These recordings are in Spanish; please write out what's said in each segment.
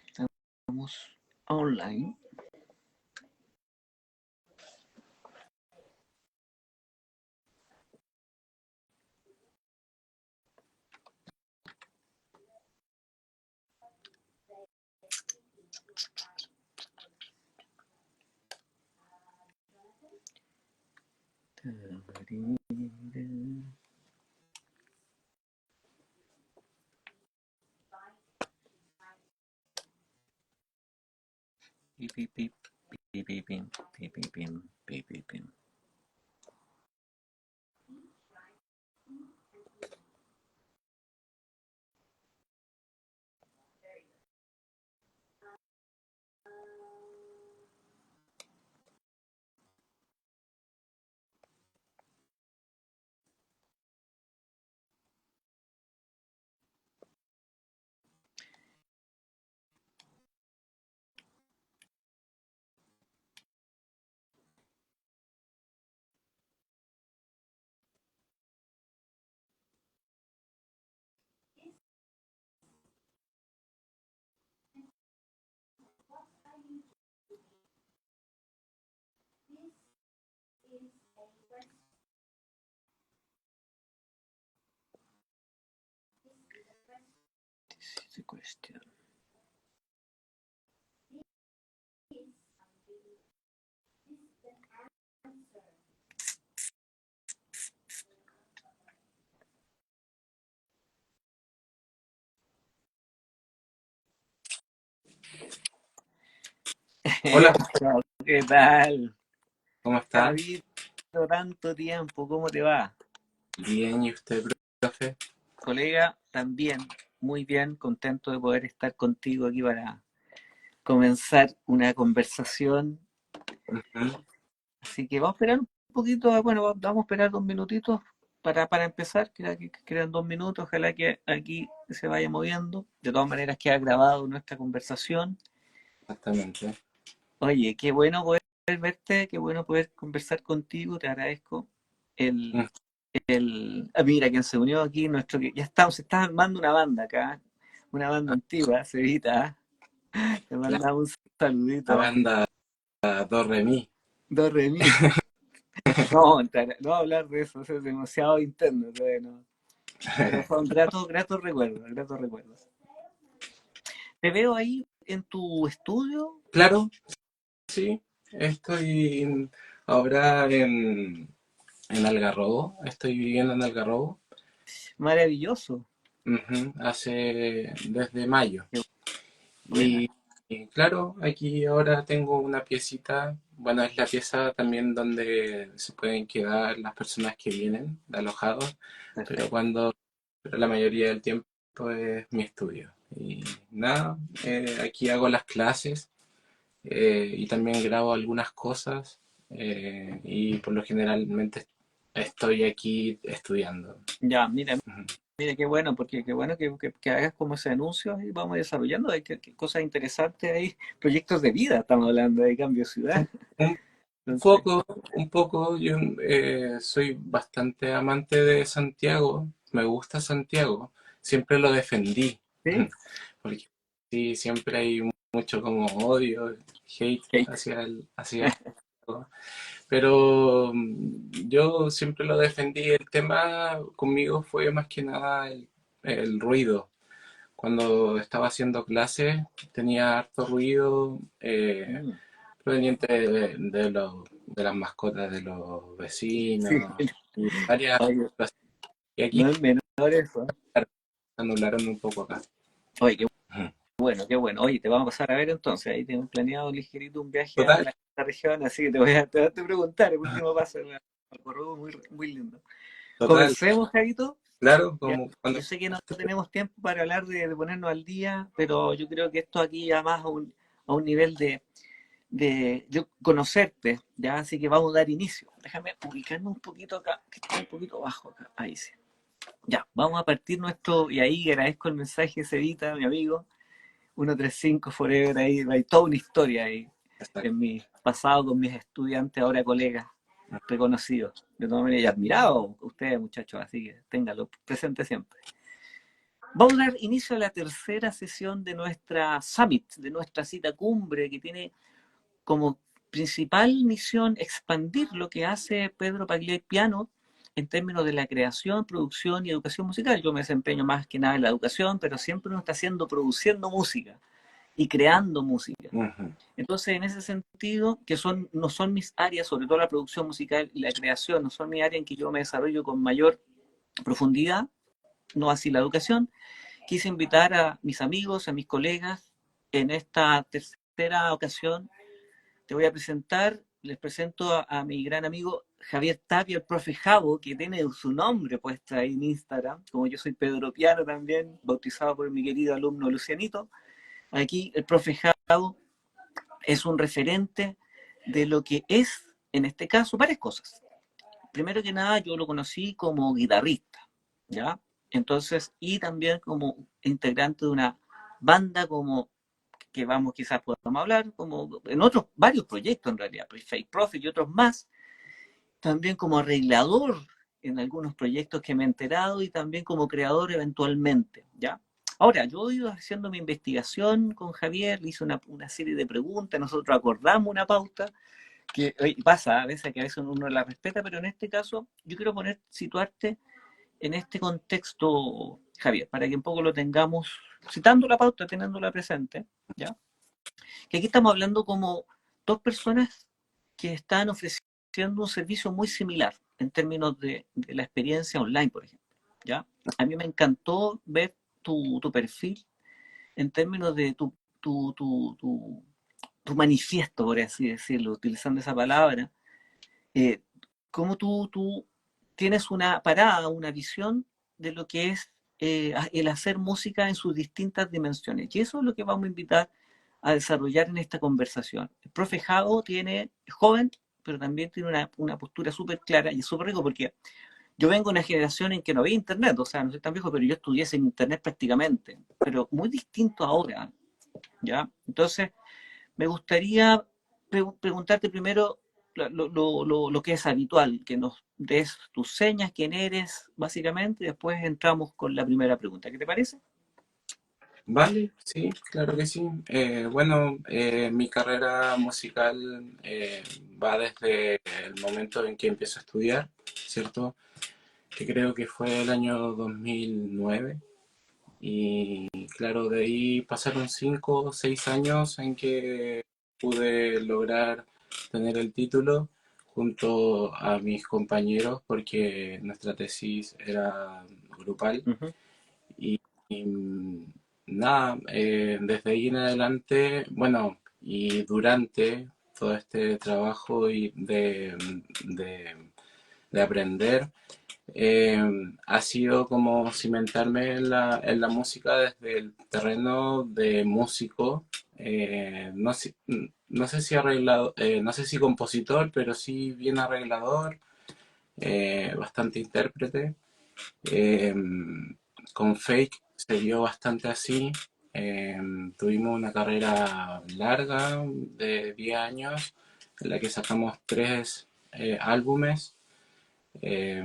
Estamos online. Pip, pip, pip, pip, pip, pim, pip, pip, pim, pip, pip, pim. This is the question. Hola, ¿Qué tal? ¿cómo está? David, tanto tiempo, ¿cómo te va? Bien, ¿y usted, profe? Colega, también muy bien, contento de poder estar contigo aquí para comenzar una conversación. Ujú. Así que vamos a esperar un poquito, bueno, vamos a esperar 2 minutitos para empezar, que quedan 2 minutos, ojalá que aquí se vaya moviendo. De todas maneras queda grabado nuestra conversación. Exactamente. Oye, qué bueno poder verte, qué bueno poder conversar contigo, te agradezco. El, Mm. mira, quien se unió aquí, nuestro que ya estamos, se está armando una banda acá, una banda antigua, Cevita, te La, mandamos un la saludito. banda Do Re Mi. Do re mi. No, no hablar de eso es demasiado interno, todavía no. Pero son gratos recuerdos, gratos recuerdos. Te veo ahí en tu estudio, Claro, sí, estoy ahora en Algarrobo, estoy viviendo en Algarrobo, maravilloso. desde mayo. Qué buena. Y claro, aquí ahora tengo una piecita, bueno, es la pieza también donde se pueden quedar las personas que vienen de alojados, pero Perfecto. pero la mayoría del tiempo es mi estudio. Y nada, aquí hago las clases y también grabo algunas cosas y por lo generalmente estoy aquí estudiando. Ya, mira, Ujú. mira, qué bueno, porque qué bueno que hagas como ese anuncio y vamos desarrollando. Hay que cosas interesantes ahí, proyectos de vida, estamos hablando de cambio de ciudad. Un Entonces, poco, un poco, yo soy bastante amante de Santiago, me gusta Santiago, siempre lo defendí, sí, porque sí, siempre hay mucho como odio, hate hate. hacia Santiago, pero yo siempre lo defendí, el tema conmigo fue más que nada el ruido. Cuando estaba haciendo clases tenía harto ruido, Mm, proveniente de las mascotas de los sí, vecinos y varias oye, cosas. Y aquí no es menor eso. anularon un poco acá. Oye, qué Ujú. bueno, qué bueno. Oye, te vamos a pasar a ver entonces. Ahí tengo planeado ligerito un viaje a Total, la región, así que te voy a preguntar. El último paso, algo muy, muy lindo. total, Comencemos, Javito. claro, Ya, como cuando yo sé que no tenemos tiempo para hablar de ponernos al día, pero yo creo que esto aquí ya más a un nivel de yo conocerte, ya, así que vamos a dar inicio. Déjame ubicarme un poquito acá, que está un poquito bajo acá. Ahí sí. Ya, vamos a partir nuestro, y ahí agradezco el mensaje, Cevita, mi amigo, 135 Forever, ahí hay toda una historia ahí exacto, en mi pasado con mis estudiantes, ahora colegas reconocidos. De todas maneras, y admirado ustedes, muchachos, así que ténganlo presente siempre. Vamos a dar inicio a la tercera sesión de nuestra Summit, de nuestra cita cumbre, que tiene como principal misión expandir lo que hace Pedro Pagliai Piano en términos de la creación, producción y educación musical. Yo me desempeño más que nada en la educación, pero siempre uno está haciendo, produciendo música y creando música. Ujú. Entonces, en ese sentido, que no son mis áreas, sobre todo la producción musical y la creación, no son mi área en que yo me desarrollo con mayor profundidad, no así la educación, quise invitar a mis amigos, a mis colegas, en esta tercera ocasión te voy a presentar, les presento a mi gran amigo Javier Tapia, el profe Javo, que tiene su nombre puesto ahí en Instagram, como yo soy Pedro Piano también, bautizado por mi querido alumno Lucianito. Aquí el profe Javo es un referente de lo que es, en este caso, varias cosas. Primero que nada, yo lo conocí como guitarrista, ¿ya? Entonces, y también como integrante de una banda como que vamos quizás podamos hablar, como en otros varios proyectos en realidad, Fake Profit y otros más, también como arreglador en algunos proyectos que me he enterado y también como creador eventualmente, ¿ya? Ahora, yo he ido haciendo mi investigación con Javier, le hice una serie de preguntas, nosotros acordamos una pauta, que pasa a veces uno la respeta, pero en este caso yo quiero situarte en este contexto, Javier, para que un poco lo tengamos, citando la pauta, teniéndola presente, ¿ya? Que aquí estamos hablando como dos personas que están ofreciendo un servicio muy similar en términos de la experiencia online, por ejemplo. ¿Ya? A mí me encantó ver tu perfil en términos de tu manifiesto, por así decirlo, utilizando esa palabra, eh, cómo tú tienes una parada, una visión de lo que es el hacer música en sus distintas dimensiones. Y eso es lo que vamos a invitar a desarrollar en esta conversación. El profe Javo es joven, pero también tiene una postura súper clara y es súper rico porque yo vengo de una generación en que no había internet, o sea, no soy tan viejo, pero yo estudié sin internet prácticamente, pero muy distinto ahora, ¿ya? Entonces, me gustaría preguntarte primero lo que es habitual, que nos des tus señas, quién eres, básicamente, y después entramos con la primera pregunta. ¿Qué te parece? Vale, sí, claro que sí. Bueno, mi carrera musical va desde el momento en que empiezo a estudiar, ¿cierto? Que creo que fue el año 2009. Y claro, de ahí pasaron 5 o 6 años en que pude lograr tener el título junto a mis compañeros porque nuestra tesis era grupal. Ujú. Y nada, desde ahí en adelante, bueno, y durante todo este trabajo de, de aprender, eh, ha sido como cimentarme en la música desde el terreno de músico. No sé si arreglado, no sé si compositor, pero sí bien arreglador, bastante intérprete. Eh, con Fake se dio bastante así. Eh, Tuvimos una carrera larga de 10 años en la que sacamos 3 álbumes. Eh,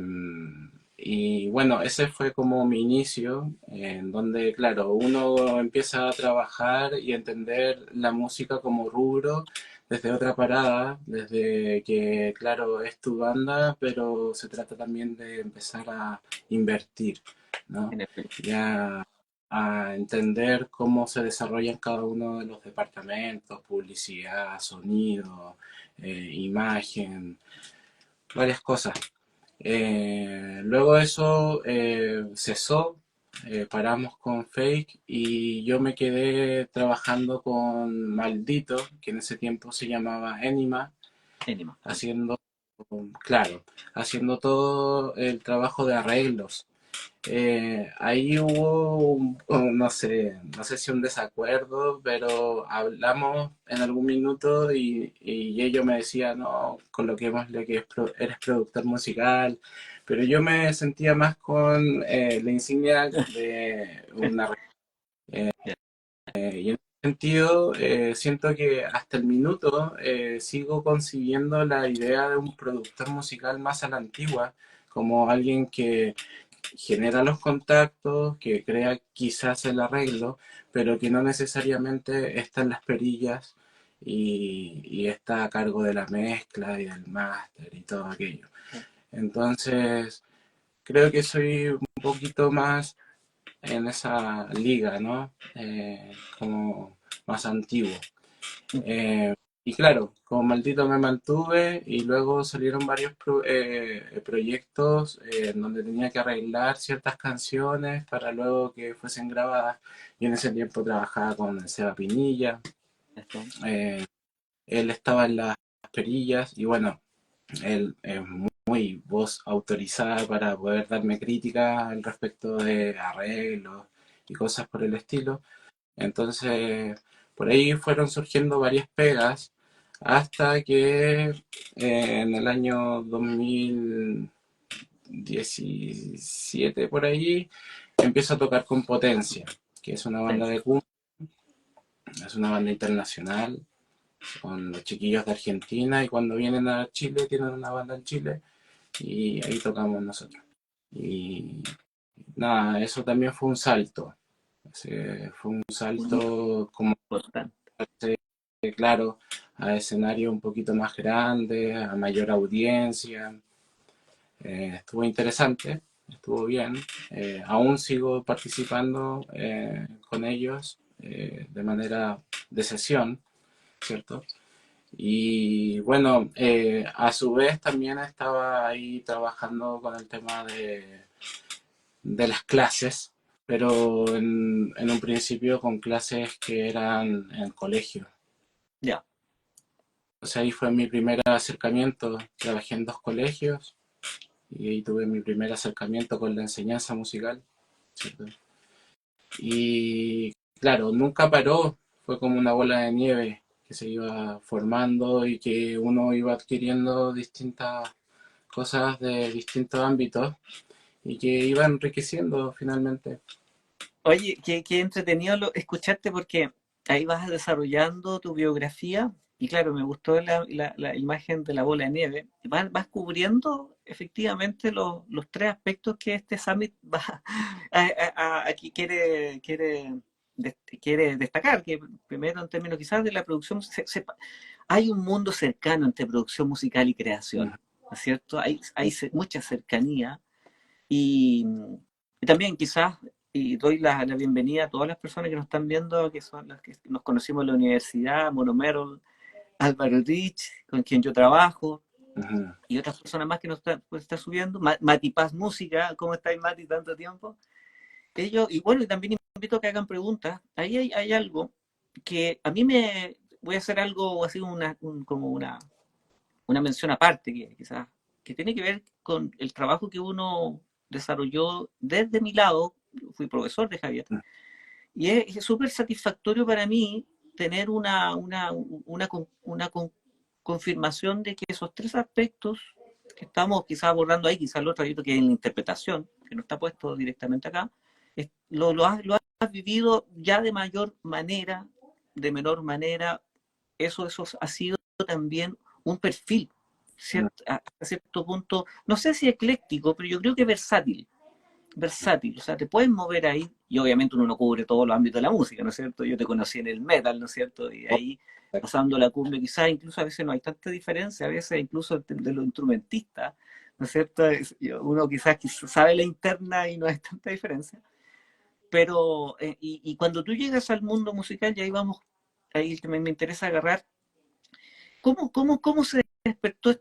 y bueno, ese fue como mi inicio, en donde, claro, uno empieza a trabajar y entender la música como rubro desde otra parada, desde que, claro, es tu banda, pero se trata también de empezar a invertir, ¿no? En efecto. Ya a entender cómo se desarrollan cada uno de los departamentos, publicidad, sonido, imagen, varias cosas. Luego eso cesó, paramos con Fake y yo me quedé trabajando con Maldito, que en ese tiempo se llamaba Enima, Enima. haciendo, claro, haciendo todo el trabajo de arreglos. Ahí hubo, no sé si un desacuerdo, pero hablamos en algún minuto y ellos me decían, no, coloquémosle que eres productor musical, pero yo me sentía más con la insignia de una... Ya. sentido, siento que hasta el minuto sigo concibiendo la idea de un productor musical más a la antigua, como alguien que genera los contactos, que crea quizás el arreglo, pero que no necesariamente está en las perillas y está a cargo de la mezcla y del máster y todo aquello. Entonces, creo que soy un poquito más en esa liga, ¿no? Como más antiguo. Eh, y claro, como maldito me mantuve y luego salieron varios proyectos en donde tenía que arreglar ciertas canciones para luego que fuesen grabadas. Y en ese tiempo trabajaba con Seba Pinilla, Esto. eh, él estaba en las perillas y bueno, él es muy voz autorizada para poder darme críticas al respecto de arreglos y cosas por el estilo. Entonces, por ahí fueron surgiendo varias pegas hasta que en el año 2017 por ahí empiezo a tocar con Potencia, que es una banda Sí. de cumbia, es una banda internacional con los chiquillos de Argentina y cuando vienen a Chile tienen una banda en Chile y ahí tocamos nosotros. Y nada, eso también fue un salto. Fue un Muy salto como importante. claro, a escenarios un poquito más grandes, a mayor audiencia. Estuvo interesante, estuvo bien. Aún sigo participando con ellos de manera de sesión, ¿cierto? Y bueno, a su vez también estaba ahí trabajando con el tema de las clases, pero en un principio con clases que eran en colegio. Ya. O sea, ahí fue mi primer acercamiento. Trabajé en dos colegios y ahí tuve mi primer acercamiento con la enseñanza musical, ¿cierto? Y claro, nunca paró. Fue como una bola de nieve que se iba formando y que uno iba adquiriendo distintas cosas de distintos ámbitos y que iba enriqueciendo finalmente. Oye, qué entretenido escucharte porque ahí vas desarrollando tu biografía y claro, me gustó la imagen de la bola de nieve. Vas cubriendo efectivamente los tres aspectos que este summit va aquí quiere destacar, que primero en términos quizás de la producción, hay un mundo cercano entre producción musical y creación, ¿no es cierto? Hay mucha cercanía y, y también quizás, y doy la bienvenida a todas las personas que nos están viendo, que son las que nos conocimos en la universidad, Monomerol, Álvaro Rich, con quien yo trabajo, Ujú. y otras personas más que nos está subiendo, Mati Paz Música, ¿cómo estáis Mati tanto tiempo? Ellos, y bueno, y también invito a que hagan preguntas. Ahí hay algo que a mí voy a hacer algo así, como una mención aparte, que quizás, que tiene que ver con el trabajo que uno desarrolló desde mi lado, fui profesor de Javier, y es súper satisfactorio para mí tener confirmación de que esos tres aspectos que estamos quizás abordando ahí, quizás el otro aspecto que es la interpretación, que no está puesto directamente acá, lo has vivido ya de mayor manera, de menor manera, eso ha sido también un perfil, hasta cierto punto, no sé si ecléctico, pero yo creo que versátil, o sea, te puedes mover ahí, y obviamente uno no cubre todos los ámbitos de la música, ¿no es cierto? Yo te conocí en el metal, ¿no es cierto? Y ahí, pasando la cumbia, quizás incluso a veces no hay tanta diferencia, a veces incluso de los instrumentistas, ¿no es cierto? Uno quizás sabe la interna y no hay tanta diferencia, pero, y cuando tú llegas al mundo musical, y ahí vamos, ahí me interesa agarrar. ¿Cómo se despertó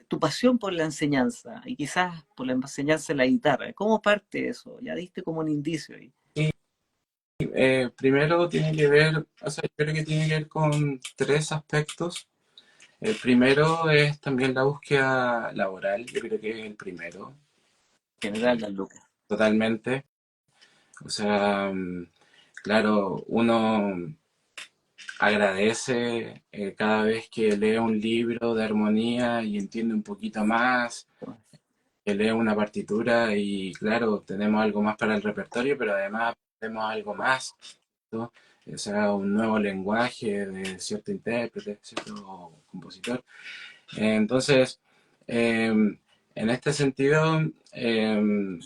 tu pasión por la enseñanza y quizás por la enseñanza de la guitarra? ¿Cómo parte eso? Ya diste como un indicio ahí. Sí, primero tiene que ver, o sea, yo creo que tiene que ver con tres aspectos. El primero es también la búsqueda laboral, yo creo que es el primero, General Las Lucas. totalmente. O sea, claro, uno agradece cada vez que lee un libro de armonía y entiende un poquito más, que lee una partitura y claro, tenemos algo más para el repertorio, pero además tenemos algo más. o sea, un nuevo lenguaje de cierto intérprete, cierto compositor. Entonces, en este sentido, yo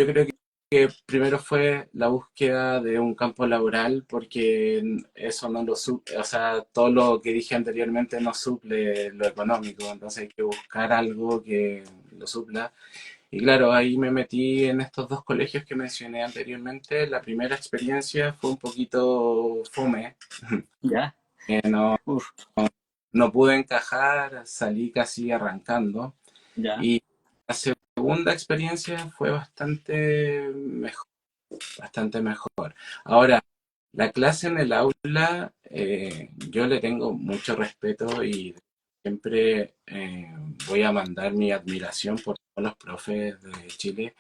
creo que primero fue la búsqueda de un campo laboral, porque eso no lo suple, o sea, todo lo que dije anteriormente no suple lo económico, entonces hay que buscar algo que lo supla. Y claro, ahí me metí en estos dos colegios que mencioné anteriormente. La primera experiencia fue un poquito fome, Ya, que no, uf, no pude encajar, salí casi arrancando. ya, Y la segunda experiencia fue bastante mejor. Ahora, la clase en el aula, yo le tengo mucho respeto y siempre voy a mandar mi admiración por todos los profes de Chile,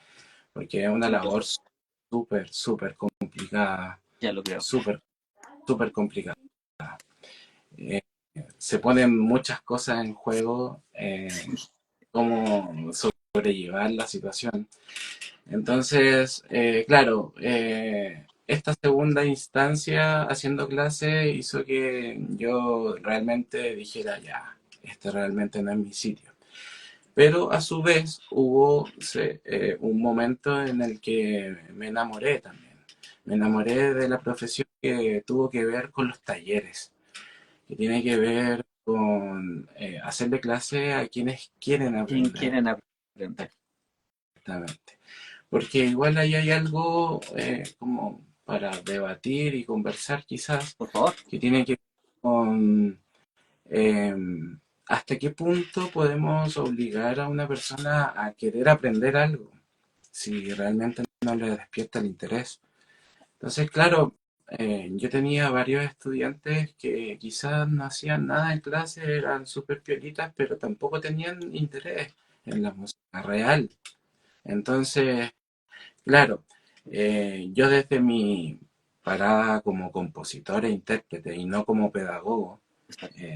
porque es una labor súper complicada, ya lo creo. súper, súper complicada. Eh, Se ponen muchas cosas en juego, cómo sobrellevar la situación. Entonces, claro, esta segunda instancia haciendo clase hizo que yo realmente dijera, ya, este realmente no es mi sitio. Pero a su vez hubo un momento en el que me enamoré también. Me enamoré de la profesión que tuvo que ver con los talleres, que tiene que ver con hacerle clase a quienes quieren ¿Quién aprender. quieren aprender? Exactamente. Porque igual ahí hay algo como para debatir y conversar quizás, Por favor. que tiene que ver con eh, hasta qué punto podemos obligar a una persona a querer aprender algo, si realmente no le despierta el interés. Entonces, claro, yo tenía varios estudiantes que quizás no hacían nada en clase, eran súper piolitas, pero tampoco tenían interés en la música real. Entonces, claro, yo desde mi parada como compositor e intérprete y no como pedagogo,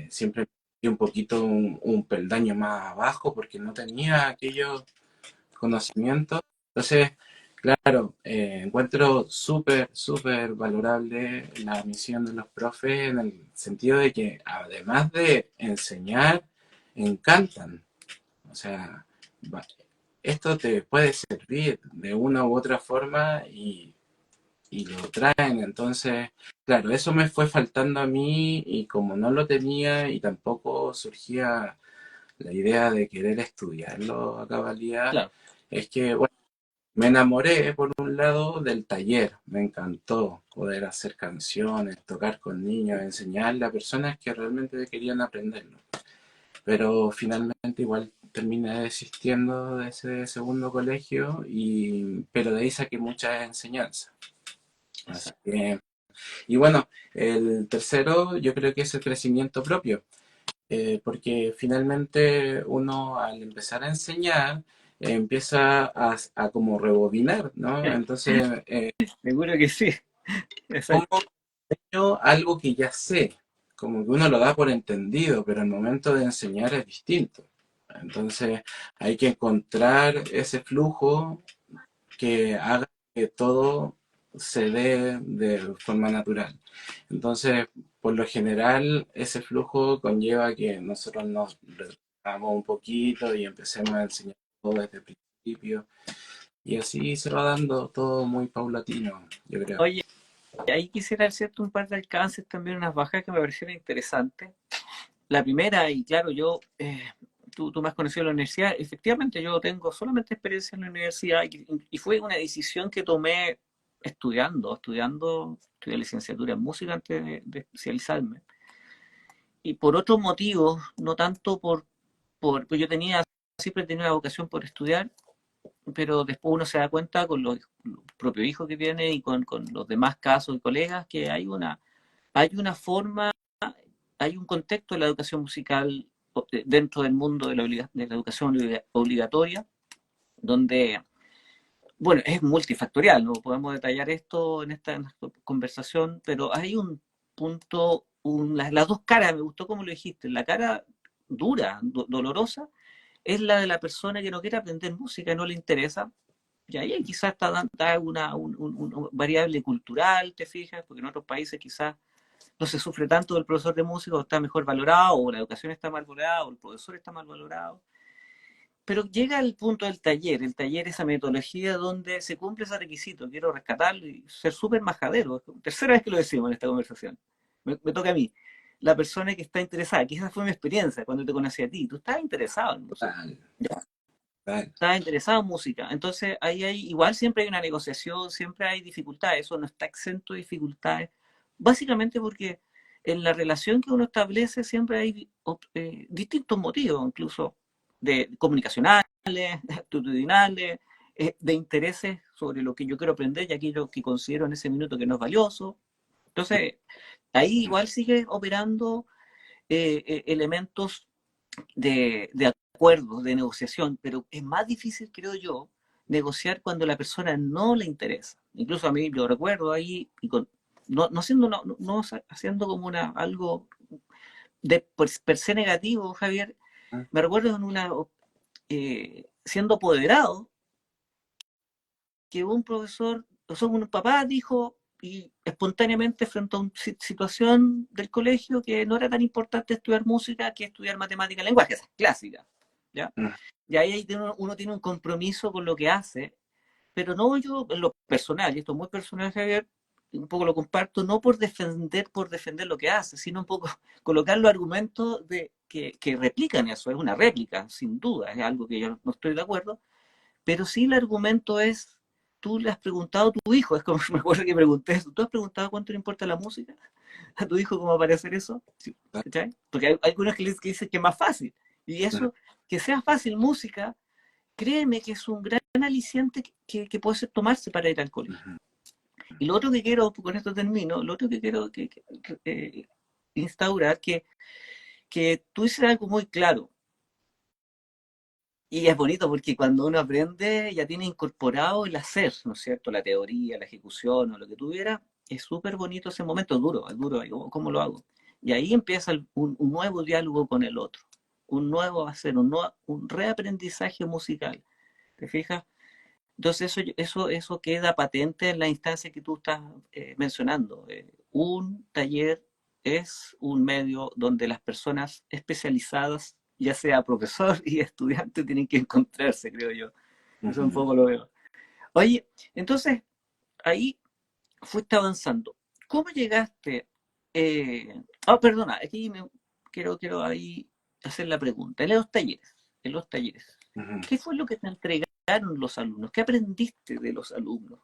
siempre me sentí un poquito un peldaño más abajo porque no tenía aquellos conocimientos. Entonces, claro, encuentro súper valorable la misión de los profes en el sentido de que además de enseñar, encantan. O sea, esto te puede servir de una u otra forma y lo traen. Entonces, claro, eso me fue faltando a mí y como no lo tenía y tampoco surgía la idea de querer estudiarlo a cabalidad, Claro, es que, bueno, me enamoré por un lado del taller, me encantó poder hacer canciones, tocar con niños, enseñarle a personas que realmente querían aprenderlo. Pero finalmente igual terminé desistiendo de ese segundo colegio, pero de ahí saqué mucha enseñanza. Así exacto. que, y bueno, el tercero yo creo que es el crecimiento propio, porque finalmente uno al empezar a enseñar empieza a como rebobinar, ¿no? Entonces, Seguro que sí. ¿cómo Exacto. enseño algo que ya sé? Como que uno lo da por entendido, pero el momento de enseñar es distinto. Entonces, hay que encontrar ese flujo que haga que todo se dé de forma natural. Entonces, por lo general, ese flujo conlleva que nosotros nos retrasamos un poquito y empecemos a enseñar todo desde el principio. Y así se va dando todo muy paulatino, yo creo. Oye, ahí quisiera hacerte un par de alcances, también unas bajas que me parecieron interesantes. La primera, y claro, tú me has conocido en la universidad, efectivamente yo tengo solamente experiencia en la universidad y fue una decisión que tomé estudié licenciatura en música antes de especializarme. Y por otros motivos, no tanto pues yo siempre tenía una vocación por estudiar, pero después uno se da cuenta con los propios hijos que tiene y con los demás casos y colegas que hay una forma, hay un contexto de la educación musical dentro del mundo de la educación obligatoria, donde, bueno, es multifactorial, no podemos detallar esto en esta conversación, pero hay un punto, las dos caras, me gustó como lo dijiste, la cara dura, dolorosa, es la de la persona que no quiere aprender música y no le interesa, Y ahí quizás está una variable cultural, te fijas, porque en otros países quizás no se sufre tanto del profesor de música, o está mejor valorado, o la educación está mal valorada, o el profesor está mal valorado. Pero llega el punto del taller, el taller esa metodología donde se cumple ese requisito, quiero rescatarlo y ser súper majadero. Tercera vez que lo decimos en esta conversación. Me toca a mí. La persona que está interesada, que esa fue mi experiencia cuando te conocí a ti, tú estabas interesado en música. Total, ¿Ya? total. Estabas interesado en música. Entonces, igual siempre hay una negociación, siempre hay dificultades, eso no está exento de dificultades, básicamente porque en la relación que uno establece siempre hay distintos motivos, incluso de comunicacionales, actitudinales, de intereses sobre lo que yo quiero aprender y aquello que considero en ese minuto que no es valioso. Entonces, ahí igual sigue operando elementos de acuerdos, de negociación, pero es más difícil, creo yo, negociar cuando la persona no le interesa. Incluso a mí, yo recuerdo ahí, no, siendo, no haciendo como algo de per se negativo, Javier, me recuerdo en siendo apoderado, que un profesor, o sea, un papá dijo, y espontáneamente frente a una situación del colegio, que no era tan importante estudiar música que estudiar matemática y lenguaje, esa es clásica, ¿ya? Y ahí uno tiene un compromiso con lo que hace, pero no yo en lo personal, y esto es muy personal, Javier, un poco lo comparto, no por defender lo que hace, sino un poco colocar los argumentos que replican eso, es una réplica, sin duda, es algo que yo no estoy de acuerdo, pero sí el argumento es, tú le has preguntado a tu hijo, es como me acuerdo que pregunté eso, ¿tú has preguntado cuánto le importa la música a tu hijo cómo va a parecer eso? ¿Cachai? Porque hay algunos que dicen que es más fácil, y eso, que sea fácil música, créeme que es un gran aliciente que puede ser tomarse para ir al colegio. Y lo otro que quiero, con esto termino, lo otro que quiero instaurar, que tú dices algo muy claro, y es bonito porque cuando uno aprende ya tiene incorporado el hacer, ¿no es cierto? La teoría, la ejecución o lo que tuviera, es súper bonito ese momento, es duro, ¿cómo lo hago? Y ahí empieza un nuevo diálogo con el otro, un nuevo hacer, un reaprendizaje musical, ¿te fijas? Entonces eso queda patente en la instancia que tú estás mencionando. Un taller es un medio donde las personas especializadas, ya sea profesor y estudiante, tienen que encontrarse, creo yo. Eso un poco lo veo. Oye, entonces ahí fuiste avanzando. ¿Cómo llegaste? Perdona, aquí quiero ahí hacer la pregunta. En los talleres, ¿qué fue lo que te entregaron los alumnos? ¿Qué aprendiste de los alumnos?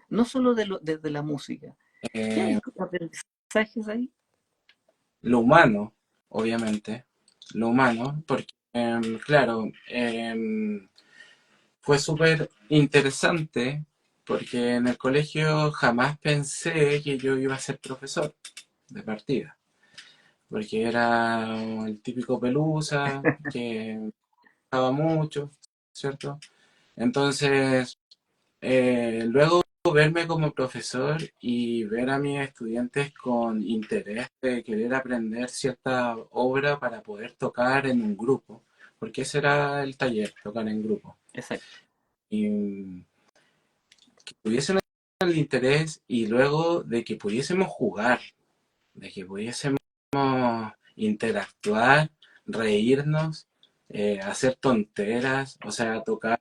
No solo desde la música. ¿Qué hay aprendizajes ahí? Lo humano, obviamente, lo humano, porque, claro, fue súper interesante porque en el colegio jamás pensé que yo iba a ser profesor de partida, porque era el típico pelusa que estaba mucho, ¿cierto? Entonces, luego verme como profesor y ver a mis estudiantes con interés de querer aprender cierta obra para poder tocar en un grupo, porque ese era el taller, tocar en grupo. Exacto. Y que tuviesen el interés y luego de que pudiésemos jugar, de que pudiésemos interactuar, reírnos, hacer tonteras, o sea, tocar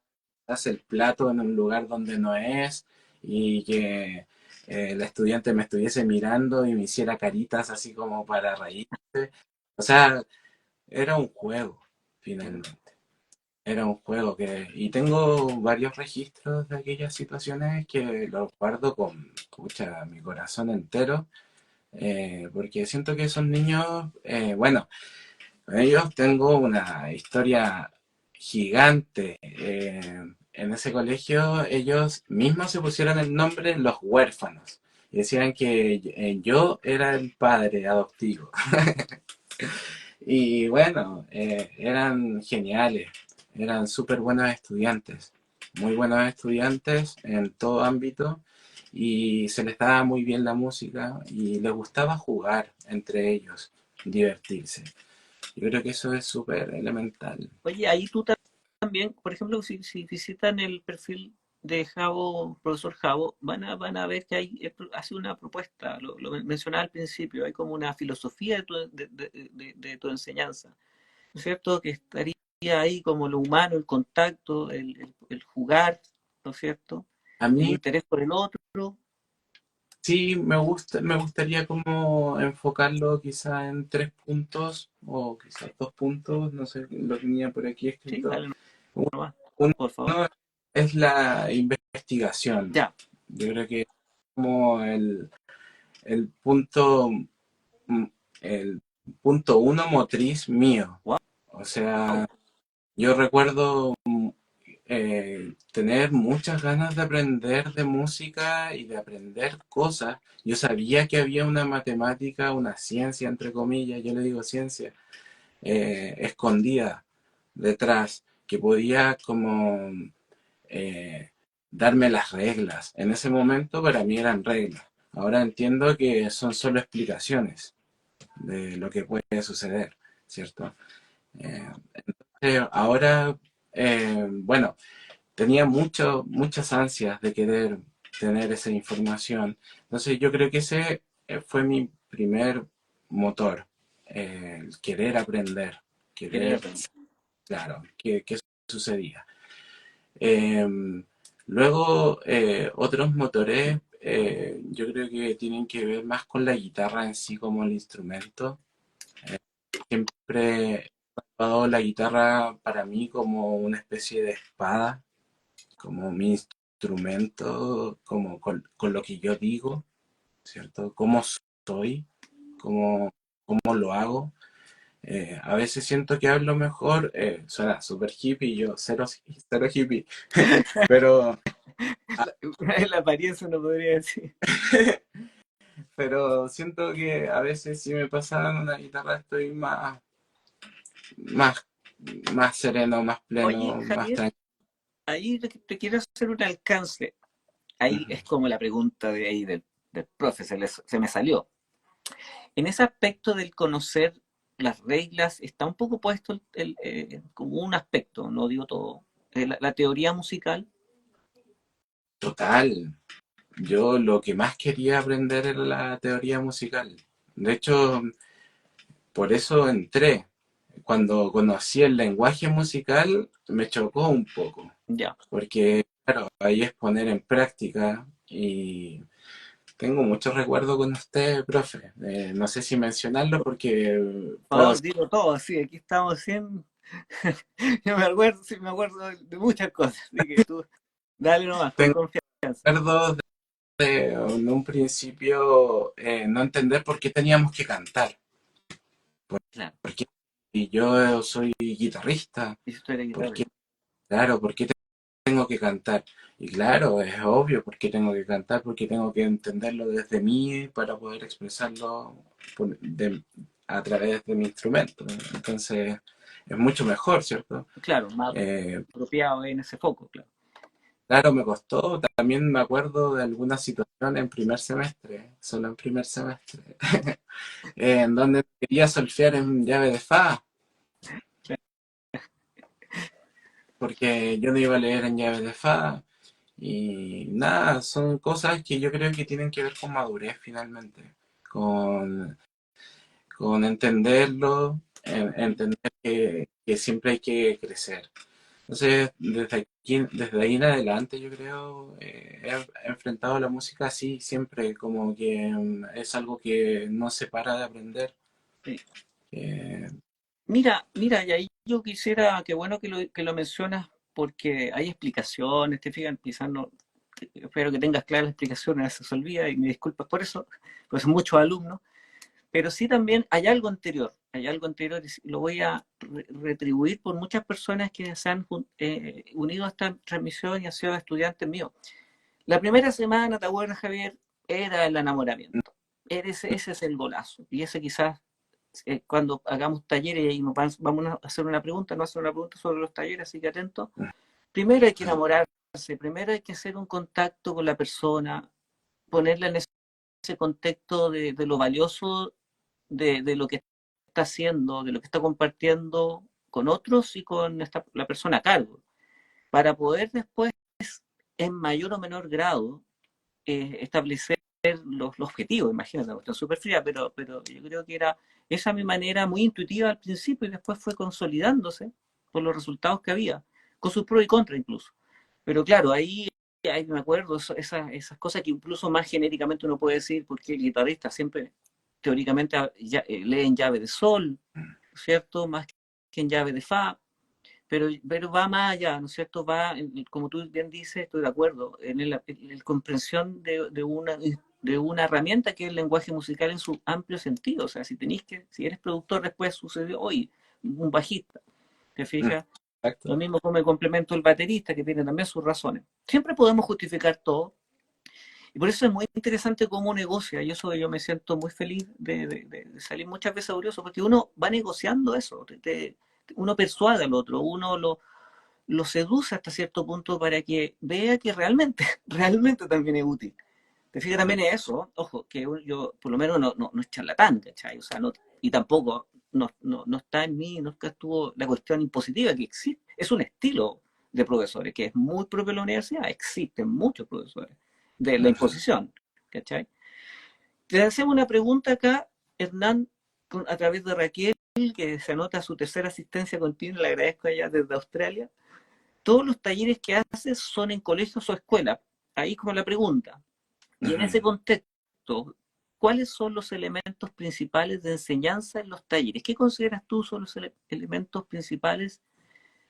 el plato en un lugar donde no es y que el estudiante me estuviese mirando y me hiciera caritas así como para reírse. O sea, era un juego, finalmente. Era un juego y tengo varios registros de aquellas situaciones que los guardo con, pucha, mi corazón entero, porque siento que esos niños, bueno, con ellos tengo una historia gigante. En ese colegio ellos mismos se pusieron el nombre Los Huérfanos y decían que yo era el padre adoptivo. Y bueno, eran geniales, eran súper buenos estudiantes, muy buenos estudiantes en todo ámbito y se les daba muy bien la música y les gustaba jugar entre ellos, divertirse. Yo creo que eso es súper elemental. Oye, ahí tú también, por ejemplo, si visitan el perfil de Javo, profesor Javo, van a ver que hace una propuesta, lo mencionaba al principio, hay como una filosofía de tu enseñanza, ¿no es cierto? Que estaría ahí como lo humano, el contacto, el jugar, ¿no es cierto? A El mí interés por el otro. sí me gustaría como enfocarlo quizá en 3 puntos o quizás 2 puntos, no sé, lo tenía por aquí Sí, escrito. dale nomás, Uno por favor. es la investigación. Ya, Yo creo que es como el punto, mm, el punto uno motriz mío. O sea, wow, yo recuerdo tener muchas ganas de aprender de música y de aprender cosas. Yo sabía que había una matemática, una ciencia, entre comillas, yo le digo ciencia, escondida detrás, que podía como eh, darme las reglas. En ese momento para mí eran reglas. Ahora entiendo que son solo explicaciones de lo que puede suceder, ¿cierto? Ahora, bueno, tenía muchas ansias de querer tener esa información. Entonces yo creo que ese fue mi primer motor, el querer aprender, querer querer, aprender. claro, qué sucedía. Eh, Luego, otros motores, yo creo que tienen que ver más con la guitarra en sí como el instrumento. Siempre he usado la guitarra para mí como una especie de espada, como mi instrumento, como con lo que yo digo, ¿cierto? Cómo soy, cómo, cómo lo hago. A veces siento que hablo mejor, suena súper hippie, yo cero hippie, pero, La apariencia no podría decir. pero siento que a veces si me pasan una guitarra estoy más, más sereno, más Oye, pleno, más Javier, tranquilo. ahí te quiero hacer un alcance. Ahí es como la pregunta de ahí del profe, se me salió. En ese aspecto del conocer las reglas, está un poco puesto como un aspecto, no digo todo, la teoría musical. Total, yo lo que más quería aprender era la teoría musical. De hecho, por eso entré. Cuando conocí el lenguaje musical me chocó un poco, Ya, porque claro, ahí es poner en práctica y tengo muchos recuerdos con usted, profe. No sé si mencionarlo porque por puedo... favor, dilo todo, sí, aquí estamos sin... Yo me acuerdo, sí, me acuerdo de muchas cosas, así que tú dale nomás, con Tengo confianza. recuerdos de en un principio no entender por qué teníamos que cantar. Claro, Porque y yo soy guitarrista, y si tú eres ¿por qué? guitarrista. Claro, ¿por qué tengo que cantar? Y claro, es obvio por qué tengo que cantar, porque tengo que entenderlo desde mí para poder expresarlo a través de mi instrumento. Entonces, es mucho mejor, ¿cierto? Claro, más Eh, apropiado en ese foco, claro. claro, me costó. También me acuerdo de alguna situación en primer semestre, solo en primer semestre, en donde quería solfear en llave de fa, porque yo no iba a leer en llave de fa. Y nada, son cosas que yo creo que tienen que ver con madurez finalmente, con, con entenderlo, entender que siempre hay que crecer. Entonces, desde ahí en adelante, yo creo, he enfrentado la música así siempre, como que es algo que no se para de aprender. Sí. Eh, Mira, y ahí yo quisiera, qué bueno que lo mencionas, porque hay explicaciones, te fijas, quizás no, espero que tengas claras las explicaciones, a veces se olvida y me disculpas por eso, pues son muchos alumnos, pero sí también hay algo anterior, y lo voy a retribuir por muchas personas que se han unido a esta transmisión y han sido estudiantes míos. La primera semana, ¿te acuerdas, Javier? Era el enamoramiento. Ese es el golazo. Y ese quizás, cuando hagamos talleres y vamos a hacer una pregunta, no hacer una pregunta sobre los talleres, así que atento. Primero hay que enamorarse, primero hay que hacer un contacto con la persona, ponerla en ese contexto de lo valioso de lo que está haciendo, de lo que está compartiendo con otros y con la persona a cargo, para poder después en mayor o menor grado establecer los objetivos. Imagínate, una cuestión súper fría, pero yo creo que era esa mi manera muy intuitiva al principio y después fue consolidándose por los resultados que había, con sus pros y contras incluso. Pero claro, ahí me acuerdo, esas cosas que incluso más genéricamente uno puede decir, porque el guitarrista siempre teóricamente lee en llave de sol, ¿cierto? Más que en llave de fa, pero va más allá, ¿no es cierto? Va, como tú bien dices, estoy de acuerdo, en la comprensión de una herramienta que es el lenguaje musical en su amplio sentido. O sea, si eres productor, después sucedió hoy, un bajista, ¿te Mm, fijas? Lo exacto. mismo como el complemento el baterista, que tiene también sus razones. Siempre podemos justificar todo, y por eso es muy interesante cómo negocia, y eso yo me siento muy feliz de salir muchas veces orgulloso, porque uno va negociando eso, uno persuade al otro, uno lo seduce hasta cierto punto para que vea que realmente, realmente también es útil. Te fijas también en eso, ojo, que yo por lo menos no es charlatán, ¿cachai? O sea, y tampoco no está en mí, nunca estuvo la cuestión impositiva que existe. Es un estilo de profesores que es muy propio de la universidad, existen muchos profesores de la Ujú. imposición, ¿cachai? Te hacemos una pregunta acá, Hernán, a través de Raquel, que se anota su tercera asistencia continua, le agradezco allá desde Australia. Todos los talleres que haces son en colegios o escuelas. Ahí como la pregunta. Y en Ujú. ese contexto, ¿cuáles son los elementos principales de enseñanza en los talleres? ¿Qué consideras tú son los elementos principales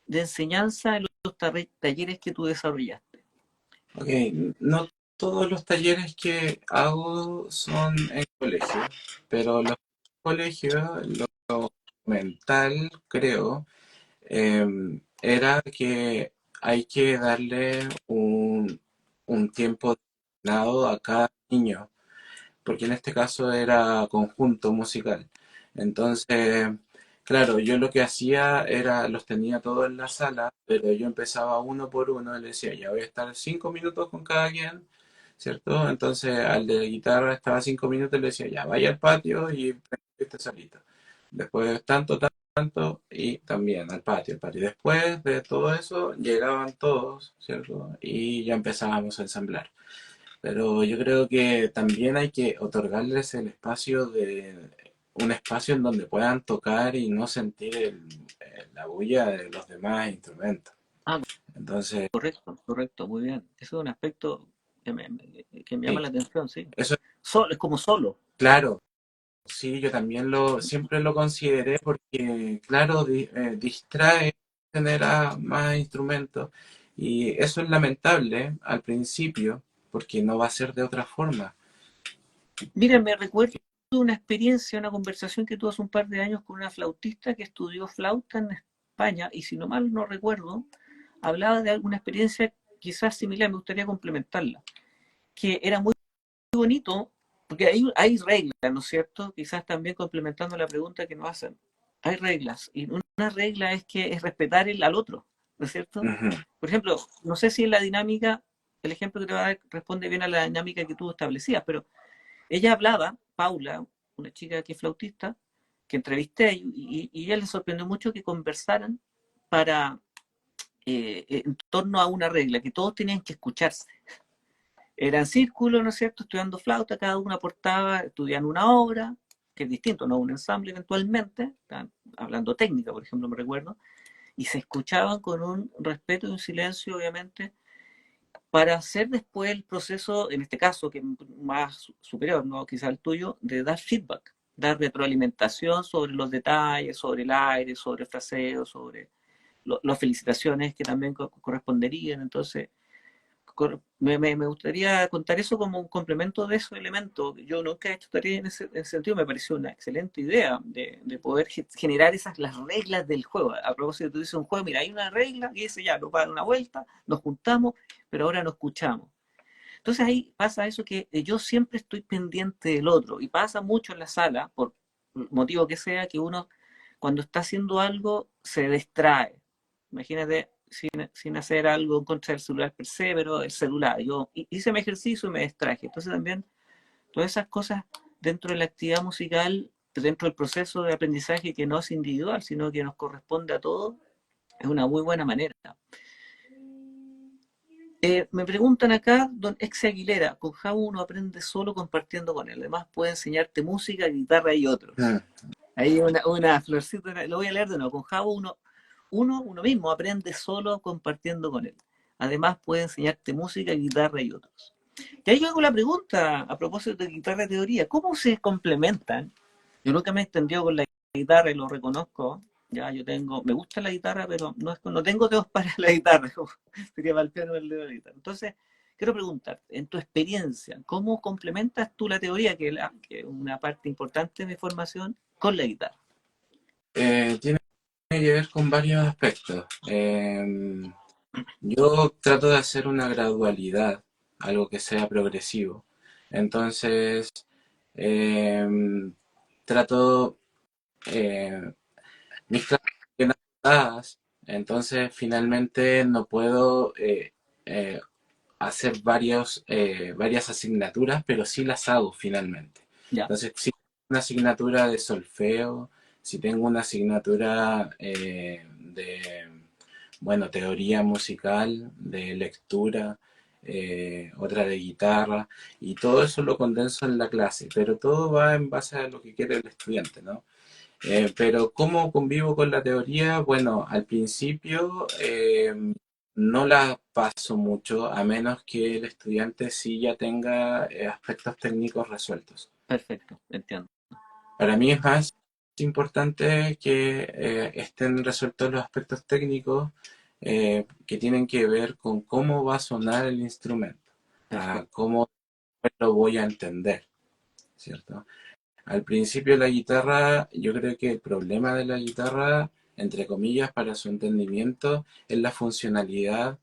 de enseñanza en los talleres que tú desarrollaste? Ok, no todos los talleres que hago son en colegio, pero los colegios, lo mental, creo, era que hay que darle un tiempo dado a cada niño, porque en este caso era conjunto musical. Entonces, claro, yo lo que hacía era, los tenía todos en la sala, pero yo empezaba uno por uno y le decía, ya voy a estar 5 minutos con cada quien, ¿cierto? Entonces al de guitarra estaba 5 minutos y le decía, ya vaya al patio y prende este solito. Después tanto, tanto y también al patio, al patio. Después de todo eso llegaban todos, ¿cierto? Y ya empezábamos a ensamblar. Pero yo creo que también hay que otorgarles el espacio un espacio en donde puedan tocar y no sentir la bulla de los demás instrumentos. Ah, Entonces, correcto, correcto, muy bien. Eso es un aspecto que me llama sí, la atención, sí. eso es Solo, es como solo. claro. Sí, yo también siempre lo consideré porque, claro, distrae, genera más instrumentos y eso es lamentable al principio porque no va a ser de otra forma. Mira, me recuerdo una experiencia, una conversación que tuve hace un par de años con una flautista que estudió flauta en España y si no mal no recuerdo, hablaba de alguna experiencia quizás similar, me gustaría complementarla, que era muy bonito, porque hay reglas, ¿no es cierto? Quizás también complementando la pregunta que nos hacen. Hay reglas, y una regla es que es respetar al otro, ¿no es cierto? Ujú, Por ejemplo, no sé si en la dinámica, el ejemplo que te voy a dar responde bien a la dinámica que tú establecías, pero ella hablaba, Paula, una chica que es flautista, que entrevisté, y ella le sorprendió mucho que conversaran para en torno a una regla, que todos tenían que escucharse. Eran círculos, ¿no es cierto?, estudiando flauta, cada uno aportaba, estudiando una obra, que es distinto, no un ensamble eventualmente, hablando técnica, por ejemplo, me recuerdo, y se escuchaban con un respeto y un silencio, obviamente, para hacer después el proceso, en este caso, que es más superior, ¿no? Quizá el tuyo, de dar feedback, dar retroalimentación sobre los detalles, sobre el aire, sobre el fraseo, sobre las felicitaciones que también corresponderían. Entonces, me gustaría contar eso como un complemento de esos elementos. Yo nunca he hecho tarea en ese sentido, me pareció una excelente idea de poder generar las reglas del juego. A propósito, tú dices un juego, mira, hay una regla y dice ya, nos va a dar una vuelta, nos juntamos, pero ahora nos escuchamos. Entonces ahí pasa eso que yo siempre estoy pendiente del otro y pasa mucho en la sala, por motivo que sea, que uno cuando está haciendo algo se distrae. Imagínate sin hacer algo en contra del celular per se, pero el celular. Yo hice mi ejercicio y me distraje. Entonces también todas esas cosas dentro de la actividad musical, dentro del proceso de aprendizaje que no es individual, sino que nos corresponde a todos, es una muy buena manera. Me preguntan acá, don Exe Aguilera, con Java uno aprende solo compartiendo con él. Además puede enseñarte música, guitarra y otros. Mm. Ahí una florcita, lo voy a leer de nuevo. Con Java uno mismo aprende solo compartiendo con él. Además puede enseñarte música, guitarra y otros. Y ahí yo hago la pregunta a propósito de guitarra y teoría. ¿Cómo se complementan? Yo nunca me he entendido con la guitarra y lo reconozco. Ya yo tengo, me gusta la guitarra, pero no tengo dedos para la guitarra, como sería para el piano el dedo de la guitarra. Entonces, quiero preguntarte, en tu experiencia, ¿cómo complementas tú la teoría, que es una parte importante de mi formación, con la guitarra? Tiene que ver con varios aspectos. Yo trato de hacer una gradualidad, algo que sea progresivo. Entonces, em, trato, eh, mis clases son dadas, entonces finalmente no puedo eh, hacer varias asignaturas, pero sí las hago finalmente. Ya, Entonces, si tengo una asignatura de solfeo, si tengo una asignatura de, bueno, teoría musical, de lectura, otra de guitarra, y todo eso lo condenso en la clase, pero todo va en base a lo que quiere el estudiante, ¿no? Pero ¿cómo convivo con la teoría? Bueno, al principio no la paso mucho, a menos que el estudiante sí ya tenga aspectos técnicos resueltos. perfecto, entiendo. Para mí es más importante que estén resueltos los aspectos técnicos que tienen que ver con cómo va a sonar el instrumento, a Perfecto. cómo lo voy a entender, ¿cierto? Al principio la guitarra, yo creo que el problema de la guitarra, entre comillas, para su entendimiento, es la funcionalidad.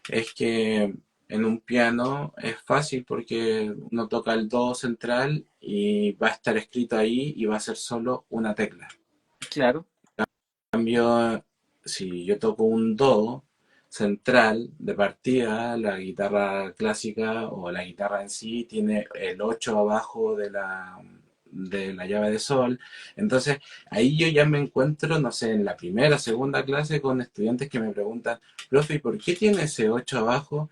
Es que en un piano es fácil porque uno toca el do central y va a estar escrito ahí y va a ser solo una tecla. Claro, En cambio, si yo toco un do central de partida, la guitarra clásica o la guitarra en sí tiene el 8 abajo de la llave de sol. Entonces, ahí yo ya me encuentro, no sé, en la primera, segunda clase con estudiantes que me preguntan, profe, ¿y por qué tiene ese 8 abajo?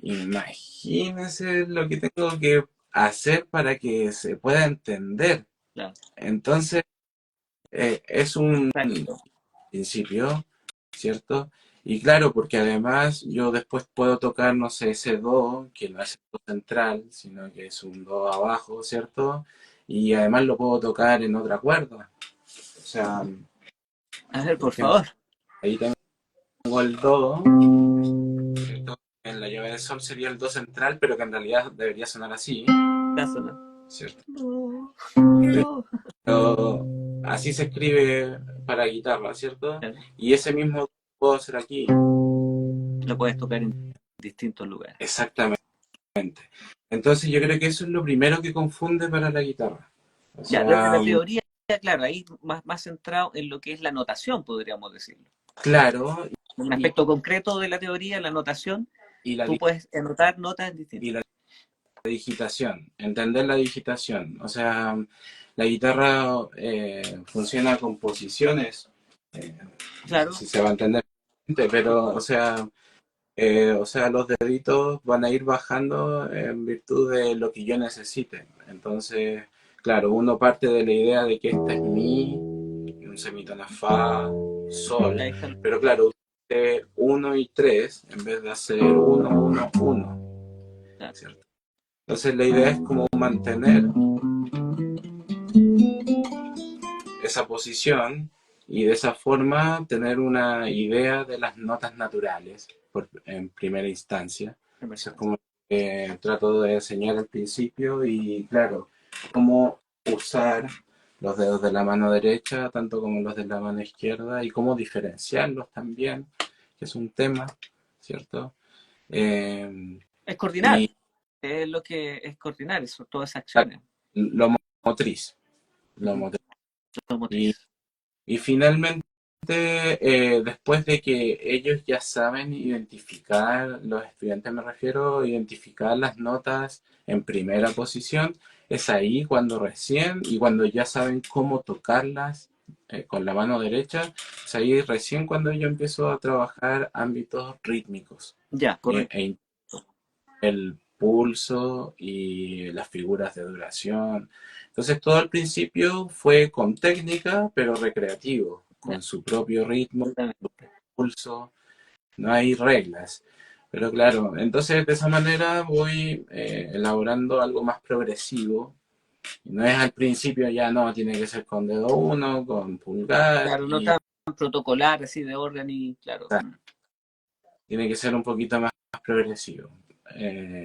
Imagínense lo que tengo que hacer para que se pueda entender. claro, Entonces, es un exacto. principio, ¿cierto? Y claro, porque además yo después puedo tocar, no sé, ese do, que no es el do central, sino que es un do abajo, ¿cierto? Y además lo puedo tocar en otra cuerda. O sea, A ver, por por ejemplo, favor. ahí tengo el do, ¿cierto? En la llave de sol sería el do central, pero que en realidad debería sonar así, Caso, ¿no? ¿cierto? No, no. Pero así se escribe para guitarra, ¿cierto? Claro, Y ese mismo puedo hacer aquí. lo puedes tocar en distintos lugares. Exactamente. Entonces yo creo que eso es lo primero que confunde para la guitarra. O Ya, desde sea, la teoría, claro, ahí más centrado en lo que es la notación, podríamos decirlo. claro, Un y, aspecto concreto de la teoría, la notación, y la, tú puedes anotar notas y distintas. la digitación, entender la digitación. O sea, la guitarra funciona con posiciones, eh, no sé Claro, si se va a entender, pero o sea, los deditos van a ir bajando en virtud de lo que yo necesite. Entonces, claro, uno parte de la idea de que esta es mi, un semitono fa, sol, ahí está. pero claro, 1 y 3 en vez de hacer 1, 1, 1, Claro. ¿cierto? Entonces la idea es como mantener esa posición y de esa forma tener una idea de las notas naturales en primera instancia. Eso es como lo que trato de enseñar al principio y claro, cómo usar los dedos de la mano derecha tanto como los de la mano izquierda y cómo diferenciarlos también, que es un tema, ¿cierto? Eh, Es coordinar, y es lo que es coordinar, eso, todas esas acciones, lo motriz, lo ujú, motriz. lo Y motriz. Y finalmente, después de que ellos ya saben identificar, los estudiantes me refiero, identificar las notas en primera posición, es ahí cuando recién, y cuando ya saben cómo tocarlas con la mano derecha, es ahí recién cuando yo empiezo a trabajar ámbitos rítmicos Ya, e, correcto. e el pulso y las figuras de duración. Entonces todo al principio fue con técnica, pero recreativo, Ya, con su propio ritmo, absolutamente. pulso, no hay reglas. Pero claro, entonces de esa manera voy elaborando algo más progresivo. No es al principio ya no, tiene que ser con dedo uno, con pulgar, Claro, no y tan protocolar, así de orden y claro. tiene que ser un poquito más progresivo.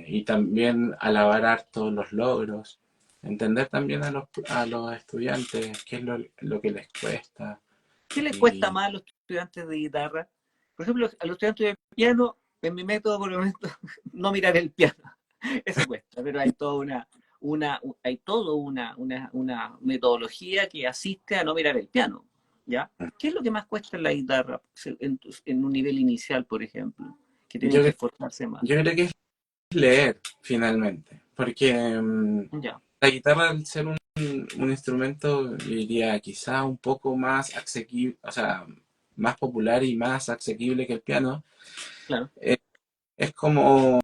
Y también alabar harto los logros, entender también a los estudiantes qué es lo que les cuesta. ¿Qué le cuesta Y más a los estudiantes de guitarra? Por ejemplo, a los estudiantes de piano, en mi método por el momento, no mirar el piano. Eso cuesta, pero hay toda hay todo una metodología que asiste a no mirar el piano. ¿Ya? ¿Qué es lo que más cuesta en la guitarra en un nivel inicial, por ejemplo? Que tienen yo, que esforzarse más. yo creo que es leer finalmente, porque Ya, la guitarra al ser un instrumento, yo diría quizá un poco más asequible, o sea, más popular y más asequible que el piano, claro. eh, es como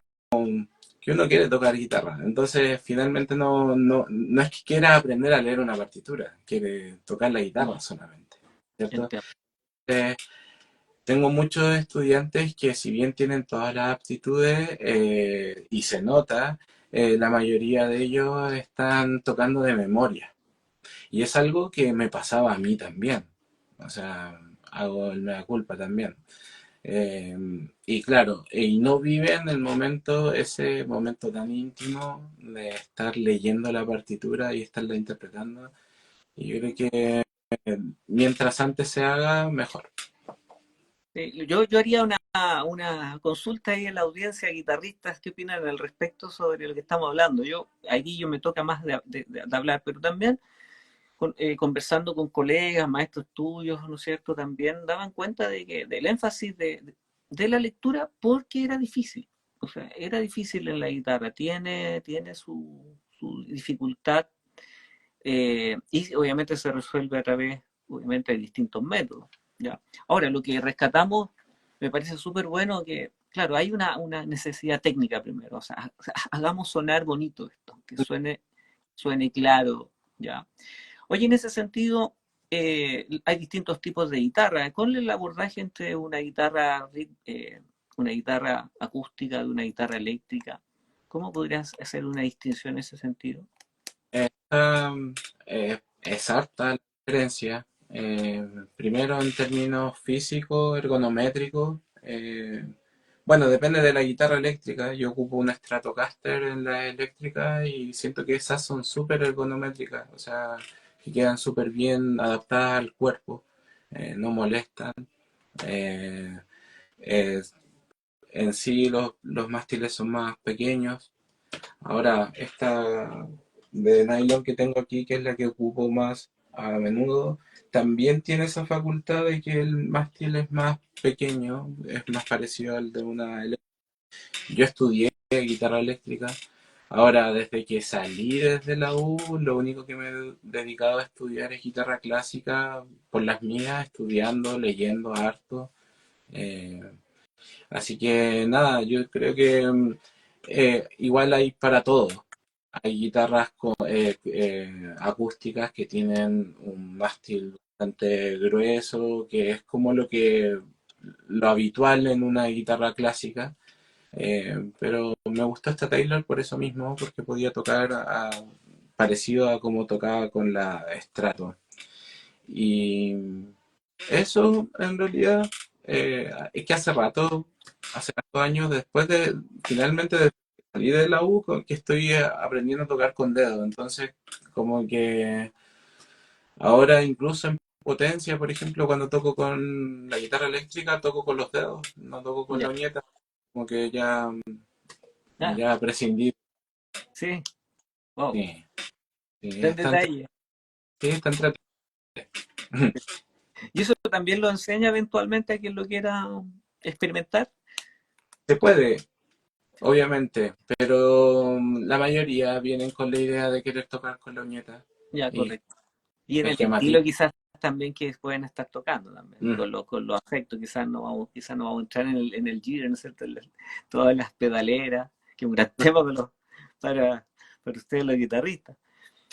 que uno quiere tocar guitarra. Entonces, finalmente no es que quiera aprender a leer una partitura, quiere tocar la guitarra Ya, solamente, ¿cierto? entiendo. Eh, Tengo muchos estudiantes que si bien tienen todas las aptitudes y se nota, la mayoría de ellos están tocando de memoria. Y es algo que me pasaba a mí también. O sea, hago el mea culpa también. Eh, y claro, y no viven el momento, ese momento tan íntimo de estar leyendo la partitura y estarla interpretando. Y yo creo que mientras antes se haga, mejor. Sí, yo haría una consulta ahí en la audiencia, guitarristas, ¿qué opinan al respecto sobre lo que estamos hablando? Aquí yo me toca más de hablar, pero también conversando con colegas, maestros tuyos, ¿no es cierto? También daban cuenta del énfasis de la lectura porque era difícil. O sea, era difícil en la guitarra, tiene su dificultad y obviamente se resuelve a través, obviamente, de distintos métodos. ¿Ya? Ahora, lo que rescatamos me parece súper bueno que, claro, hay una necesidad técnica primero, o sea, hagamos sonar bonito esto, que suene claro, ¿ya? Oye, en ese sentido, hay distintos tipos de guitarra. ¿Cuál es el abordaje entre una guitarra acústica de una guitarra eléctrica? ¿Cómo podrías hacer una distinción en ese sentido? Esta, es harta la diferencia. Primero en términos físicos, ergonométricos. Bueno, depende de la guitarra eléctrica. Yo ocupo una Stratocaster en la eléctrica y siento que esas son súper ergonométricas, o sea, que quedan súper bien adaptadas al cuerpo, no molestan. Eh, eh, en sí los mástiles son más pequeños. Ahora, esta de nylon que tengo aquí, que es la que ocupo más a menudo, también tiene esa facultad de que el mástil es más pequeño, es más parecido al de una eléctrica. Yo estudié guitarra eléctrica. Ahora, desde que salí desde la U, lo único que me he dedicado a estudiar es guitarra clásica por las mías, estudiando, leyendo harto. Eh, Así que nada, yo creo que igual hay para todo. Hay guitarras acústicas que tienen un mástil bastante grueso, que es como lo habitual en una guitarra clásica. Pero me gustó esta Taylor por eso mismo, porque podía tocar parecido a como tocaba con la Strato. Y eso en realidad es que hace rato años después de finalmente de salir de la U, que estoy aprendiendo a tocar con dedo. Entonces, como que ahora incluso en potencia, por ejemplo, cuando toco con la guitarra eléctrica, toco con los dedos, no toco con la Ya, uñeta, como que ya, ya, ya prescindí. sí, wow, Sí, sí, buen detalle. sí, está entretenido. ¿Y eso también lo enseña eventualmente a quien lo quiera experimentar? Se puede, obviamente, pero la mayoría vienen con la idea de querer tocar con la uñeta. Ya, Y correcto. Y en es el llamativo. estilo quizás también que pueden estar tocando también, Mm. con los afectos, quizás no vamos a entrar en el giro, ¿no es cierto? Todas las pedaleras, que es un gran tema para, para ustedes los guitarristas.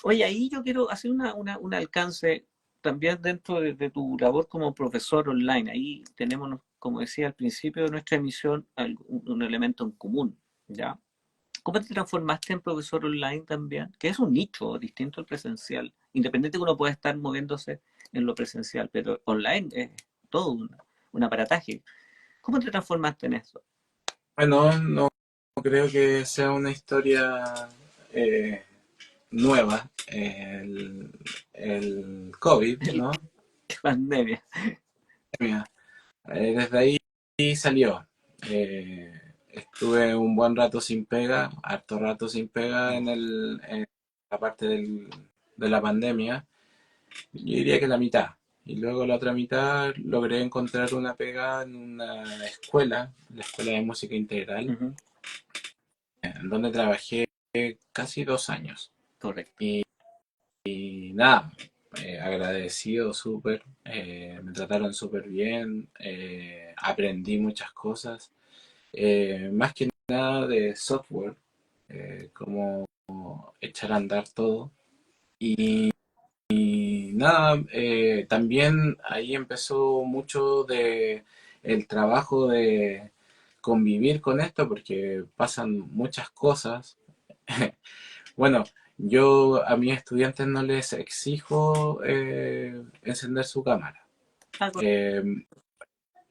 Oye, ahí yo quiero hacer un alcance también dentro de tu labor como profesor online. Ahí tenemos, como decía al principio de nuestra emisión, un elemento en común, ¿ya? ¿Cómo te transformaste en profesor online también? Que es un nicho distinto al presencial. Independiente que uno pueda estar moviéndose en lo presencial, pero online es todo un aparataje. ¿Cómo te transformaste en eso? Bueno, no creo que sea una historia eh, nueva, el COVID, El ¿no? pandemia. Mira, desde ahí salió. Estuve un buen rato sin pega, harto rato sin pega en la parte de la pandemia. Yo diría que la mitad. Y luego la otra mitad logré encontrar una pega en una escuela, la Escuela de Música Integral, Ujú, en donde trabajé casi 2 años. correcto. Y nada, agradecido súper, me trataron súper bien, aprendí muchas cosas, más que nada de software, cómo echar a andar todo. Y nada, también ahí empezó mucho de el trabajo de convivir con esto porque pasan muchas cosas. Bueno, yo a mis estudiantes no les exijo encender su cámara. Ah, Eh,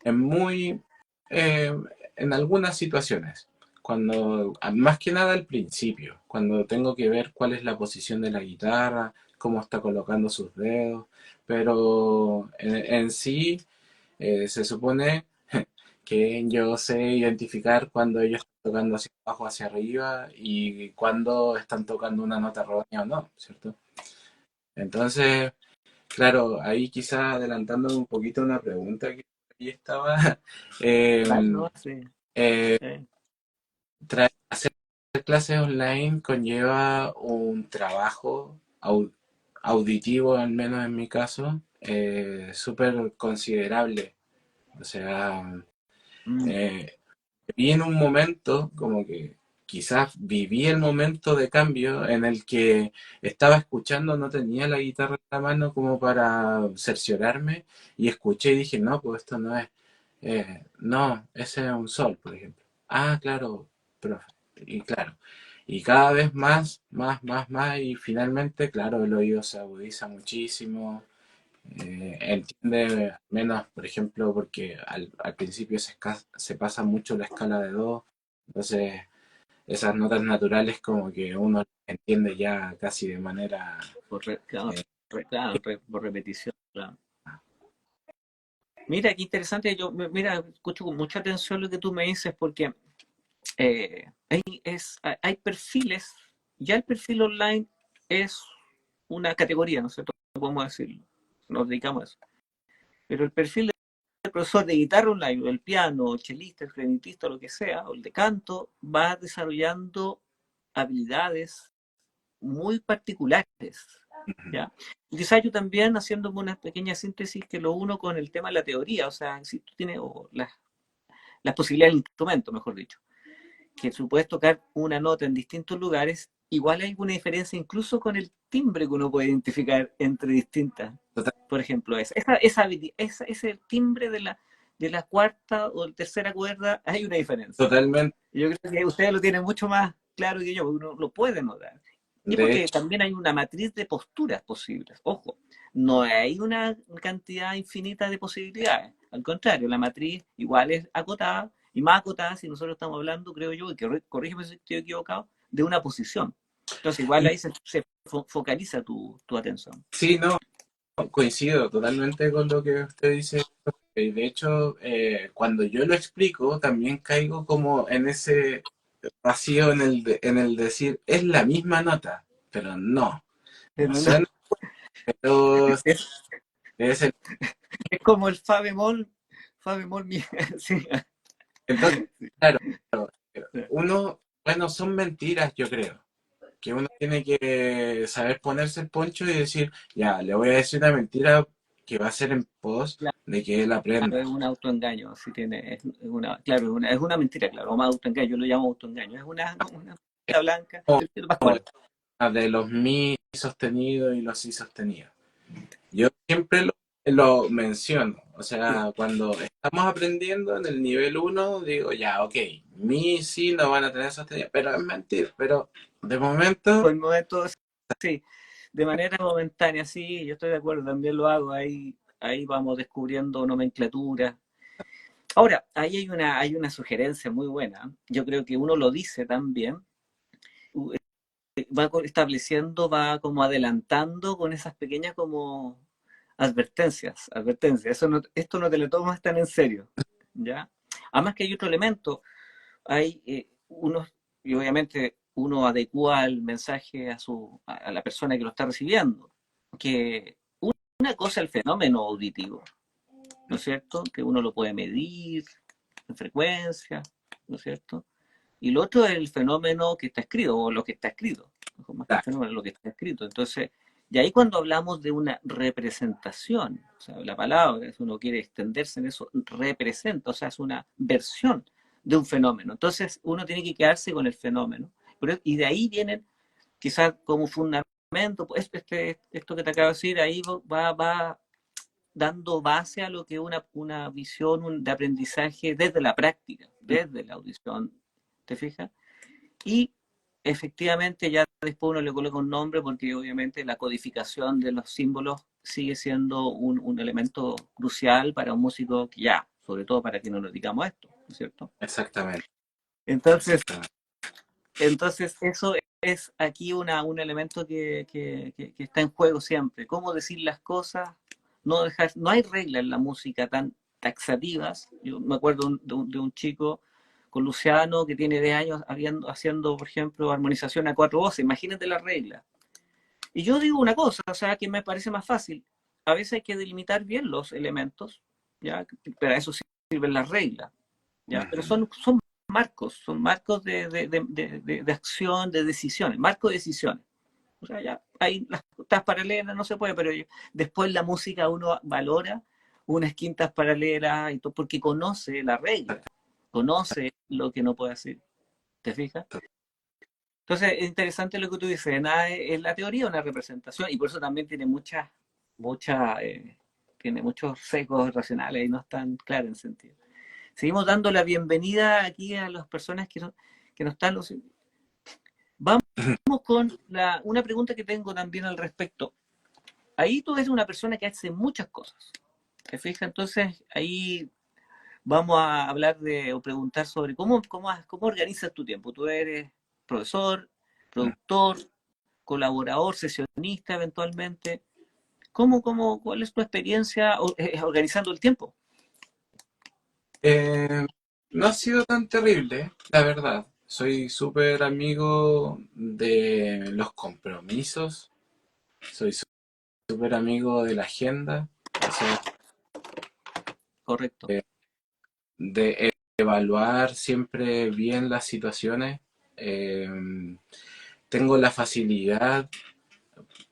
en muy, eh, en algunas situaciones, más que nada al principio, cuando tengo que ver cuál es la posición de la guitarra, cómo está colocando sus dedos, pero en sí se supone que yo sé identificar cuando ellos están tocando hacia abajo, hacia arriba y cuando están tocando una nota errónea o no, ¿cierto? Entonces, claro, ahí quizás adelantándome un poquito una pregunta que ahí estaba, eh, vale, no, sí. eh, eh, hacer clases online conlleva un trabajo auditivo, al menos en mi caso, súper considerable. O sea, mm, eh, vi en un momento, como que quizás viví el momento de cambio en el que estaba escuchando, no tenía la guitarra en la mano como para cerciorarme y escuché y dije, no, pues esto no es, no, ese es un sol, por ejemplo. Ah, claro, profe. Y claro, y cada vez más, y finalmente, claro, el oído se agudiza muchísimo, entiende menos, por ejemplo, porque al principio se pasa mucho la escala de do, entonces esas notas naturales como que uno entiende ya casi de manera... claro, eh, claro, por repetición, claro. Mira, qué interesante. Mira, escucho con mucha atención lo que tú me dices porque hay perfiles, ya el perfil online es una categoría, ¿no es cierto? No podemos decirlo, nos dedicamos a eso. Pero el perfil del profesor de guitarra online, o el piano, o el chelista, el clarinetista, o lo que sea, o el de canto, va desarrollando habilidades muy particulares, ¿ya? Y quizás yo también haciendo una pequeña síntesis que lo uno con el tema de la teoría, o sea, si tú tienes las posibilidades del instrumento, mejor dicho, que tú puedes tocar una nota en distintos lugares, igual hay alguna diferencia incluso con el timbre que uno puede identificar entre distintas. total- Por ejemplo, ese timbre de la cuarta o tercera cuerda, hay una diferencia. totalmente. Yo creo que ustedes lo tienen mucho más claro que yo, porque uno lo puede notar. Y De porque hecho, también hay una matriz de posturas posibles. Ojo, no hay una cantidad infinita de posibilidades. Al contrario, la matriz igual es acotada y más acotada si nosotros estamos hablando, creo yo, y que corrígeme si estoy equivocado, de una posición. Entonces, igual ahí se focaliza tu atención. sí, no, coincido totalmente con lo que usted dice. Y de hecho, cuando yo lo explico, también caigo como en ese vacío en el decir, es la misma nota, pero no, no Pero no, suena, pero es, debe ser. es como el fa bemol, sí, Entonces, claro, uno, bueno, son mentiras, yo creo, que uno tiene que saber ponerse el poncho y decir, ya, le voy a decir una mentira que va a ser en pos. de que él Claro, aprenda. es un autoengaño, si tiene, es una, claro, es una mentira, claro, o más autoengaño, yo lo llamo autoengaño, es una mentira blanca, O del Pascual. de los mi sostenidos y los si sostenidos. Yo siempre lo menciono, o sea, cuando estamos aprendiendo en el nivel uno digo, ya, ok, mi si no van a tener sostenido, pero es mentir, pero de momento, Por el momento, sí, de manera momentánea, sí, yo estoy de acuerdo, también lo hago, ahí vamos descubriendo nomenclatura. Ahora, ahí hay una sugerencia muy buena, yo creo que uno lo dice también, va estableciendo, va como adelantando con esas pequeñas como advertencias, esto no te lo tomas tan en serio, ¿ya? Además que hay otro elemento, hay unos, y obviamente uno adecua el mensaje a la persona que lo está recibiendo, que una cosa es el fenómeno auditivo, ¿no es cierto? Que uno lo puede medir en frecuencia, ¿no es cierto? Y lo otro es el fenómeno que está escrito, o lo que está escrito, más que el fenómeno, lo que está escrito. Entonces, y ahí cuando hablamos de una representación, o sea, la palabra, si uno quiere extenderse en eso, representa, o sea, es una versión de un fenómeno. Entonces, uno tiene que quedarse con el fenómeno. Y de ahí vienen, quizás como fundamento, pues esto que te acabo de decir, ahí va dando base a lo que es una visión de aprendizaje desde la práctica, desde la audición, ¿te fijas? Y efectivamente ya después uno le coloca un nombre porque obviamente la codificación de los símbolos sigue siendo un elemento crucial para un músico que ya, sobre todo para que no nos digamos esto, ¿no es cierto? exactamente, Entonces, exactamente. entonces eso es aquí un elemento que está en juego siempre. Cómo decir las cosas, no hay reglas en la música tan taxativas. Yo me acuerdo de un chico con Luciano que tiene 10 años haciendo, por ejemplo, armonización a 4 voces. Imagínate las reglas. Y yo digo una cosa, o sea, que me parece más fácil. A veces hay que delimitar bien los elementos, ¿ya? Para eso sirven las reglas, ¿ya? Pero Ujú. son marcos de acción, de decisiones, marcos de decisiones. O sea, ya hay las quintas paralelas, no se puede, pero después la música uno valora unas quintas paralelas y todo, porque conoce la regla, conoce lo que no puede hacer. ¿Te fijas? Entonces, es interesante lo que tú dices, nada es la teoría una representación, y por eso también tiene muchos sesgos racionales y no es tan claro en sentido. Seguimos dando la bienvenida aquí a las personas que nos están. Vamos con una pregunta que tengo también al respecto. Ahí tú eres una persona que hace muchas cosas. ¿Te fijas? Entonces, ahí vamos a hablar o preguntar sobre cómo organizas tu tiempo. Tú eres profesor, productor, colaborador, sesionista eventualmente. ¿Cuál es tu experiencia organizando el tiempo? Eh, no ha sido tan terrible, la verdad. Soy súper amigo de los compromisos, soy súper amigo de la agenda, o sea, Correcto. de evaluar siempre bien las situaciones. Eh, tengo la facilidad,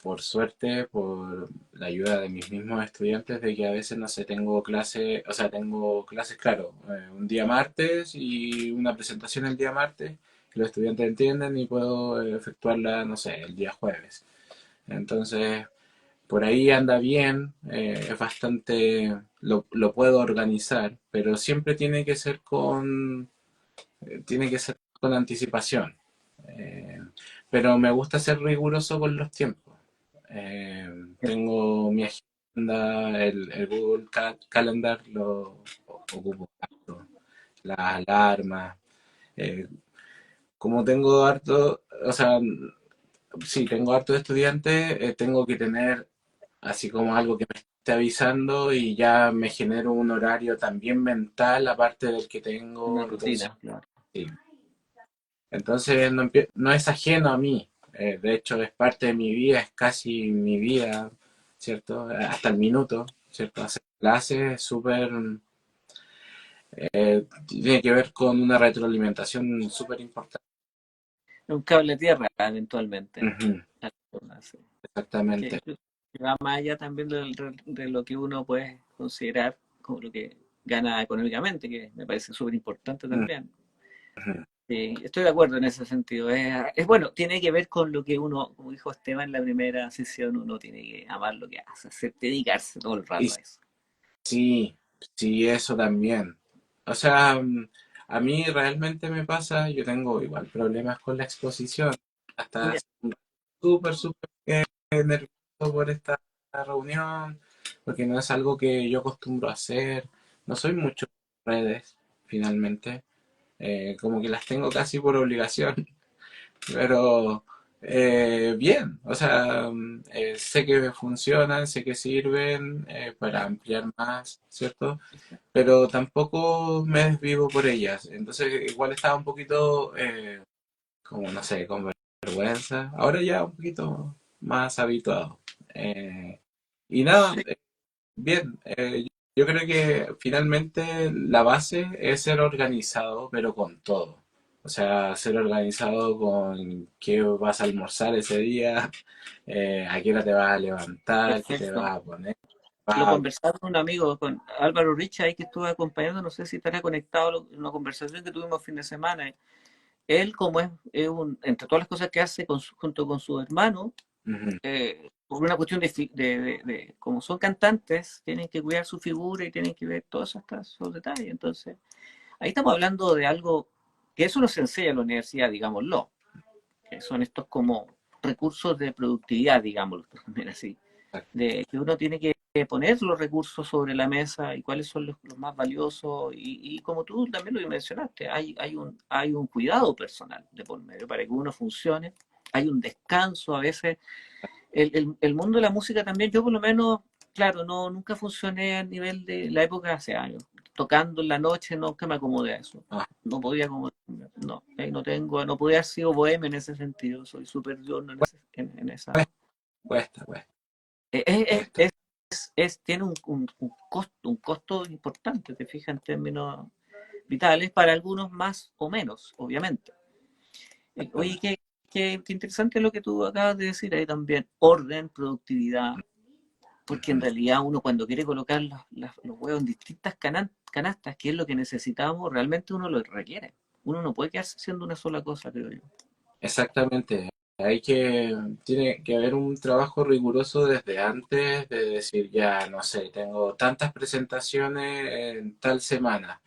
por suerte, por la ayuda de mis mismos estudiantes, de que a veces, no sé, tengo clases, o sea, tengo clases, claro, un día martes y una presentación el día martes, que los estudiantes entienden y puedo efectuarla, no sé, el día jueves. Entonces, por ahí anda bien, es bastante, lo puedo organizar, pero siempre tiene que ser con anticipación. Eh, pero me gusta ser riguroso con los tiempos. Tengo mi agenda, el Google Calendar lo ocupo harto, las alarmas. eh, como tengo harto, o sea, sí, tengo harto de estudiantes, tengo que tener así como algo que me esté avisando y ya me genero un horario también mental aparte del que Una tengo. Entonces, rutina, claro. sí. Entonces no es ajeno a mí. De hecho, es parte de mi vida, es casi mi vida, ¿cierto? Hasta el minuto, ¿cierto? Hacer clases es súper, tiene que ver con una retroalimentación súper importante. Un cable a tierra, eventualmente. Ujú, Sí. exactamente. Que va más allá también de lo que uno puede considerar como lo que gana económicamente, que me parece súper importante también. Ujú. Sí, estoy de acuerdo en ese sentido. Bueno, tiene que ver con lo que uno, como dijo Esteban en la primera sesión, uno tiene que amar lo que hace, dedicarse todo el Y rato a eso. sí, sí, eso también. O sea, a mí realmente me pasa, yo tengo igual problemas con la exposición. Hasta Ya, súper, súper nervioso por esta reunión, porque no es algo que yo acostumbro a hacer. No soy mucho en redes, finalmente. Como que las tengo casi por obligación. Pero bien, o sea, sé que funcionan, sé que sirven para ampliar más, ¿cierto? Pero tampoco me desvivo por ellas. Entonces igual estaba un poquito, como no sé, con vergüenza. Ahora ya un poquito más habituado. Y nada, sí, bien. Yo creo que finalmente la base es ser organizado, pero con todo. O sea, ser organizado con qué vas a almorzar ese día, a qué hora te vas a levantar, qué te perfecto. vas a poner. Lo vas a- conversaba con un amigo, con Álvaro Richa, ahí que estuve acompañando, no sé si estará conectado en una conversación que tuvimos fin de semana. Él, como entre todas las cosas que hace junto con su hermano, Ujú. por una cuestión como son cantantes, tienen que cuidar su figura y tienen que ver todos esos detalles. Entonces, ahí estamos hablando de algo que eso nos enseña en la universidad, digámoslo, que son estos como recursos de productividad, digámoslo también así, de que uno tiene que poner los recursos sobre la mesa y cuáles son los más valiosos y como tú también lo mencionaste, hay un cuidado personal de por medio para que uno funcione, hay un descanso a veces. El mundo de la música también, yo por lo menos, claro, nunca funcioné a nivel de la época hace años. Tocando en la noche nunca me acomodé a eso. Ah, No podía acomodarme. No, no podía haber sido bohemio en ese sentido. Soy súper diurno en esa. cuesta, cuesta, Eh, eh, cuesta. eh, tiene un costo importante, te fijas, en términos vitales, para algunos más o menos, obviamente. Oye, qué interesante lo que tú acabas de decir ahí también. Orden, productividad, porque en Ujú. realidad uno cuando quiere colocar los huevos en distintas canastas, que es lo que necesitamos, realmente uno lo requiere. Uno no puede quedarse haciendo una sola cosa, creo yo. Exactamente. Tiene que haber un trabajo riguroso desde antes de decir, ya, no sé, tengo tantas presentaciones en tal semana.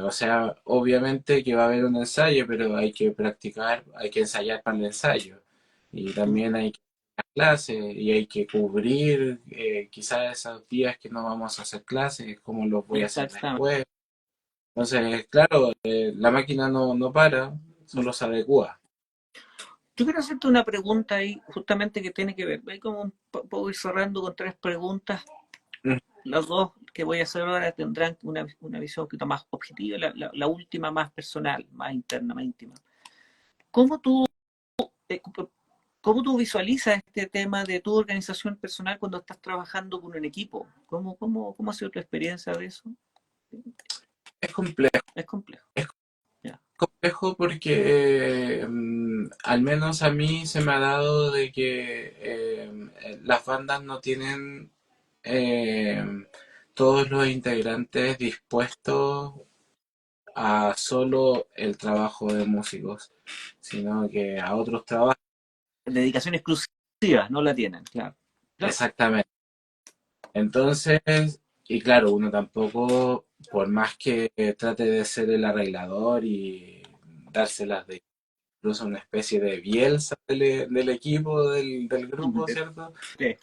O sea, obviamente que va a haber un ensayo, pero hay que practicar, hay que ensayar para el ensayo. Y Mm, también hay que dar clases y hay que cubrir quizás esos días que no vamos a hacer clases, cómo los voy a hacer exactamente. después. Entonces, claro, la máquina no para, Mm. solo se adecua. Yo quiero hacerte una pregunta ahí, justamente que tiene que ver. Voy como puedo ir cerrando con tres preguntas. Mm, Las dos que voy a hacer ahora tendrán una visión un poquito más objetiva, la última más personal, más interna, más íntima. ¿Cómo tú eh, ¿Cómo tú visualizas este tema de tu organización personal cuando estás trabajando con un equipo? ¿Cómo ha sido tu experiencia de eso? Es complejo. Es complejo. Ya. Complejo porque al menos a mí se me ha dado de que las bandas no tienen eh, todos los integrantes dispuestos a solo el trabajo de músicos, sino que a otros trabajos. Dedicación exclusiva, no la tienen, claro. Claro, Exactamente. Entonces, y claro, uno tampoco, por más que trate de ser el arreglador y dárselas de incluso una especie de Bielsa del equipo, del grupo, ¿cierto? sí,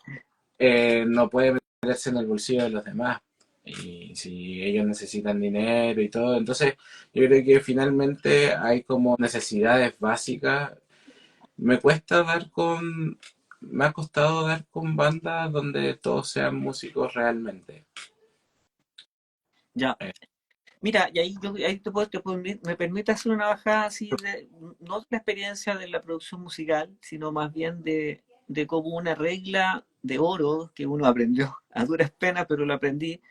No puede meterse en el bolsillo de los demás. Y si ellos necesitan dinero y todo, entonces yo creo que finalmente hay como necesidades básicas. Me cuesta me ha costado dar con bandas donde todos sean músicos realmente. ya. Eh, Mira, y ahí me permite hacer una bajada así, no de la experiencia de la producción musical, sino más bien de como una regla de oro que uno aprendió a duras penas, pero lo aprendí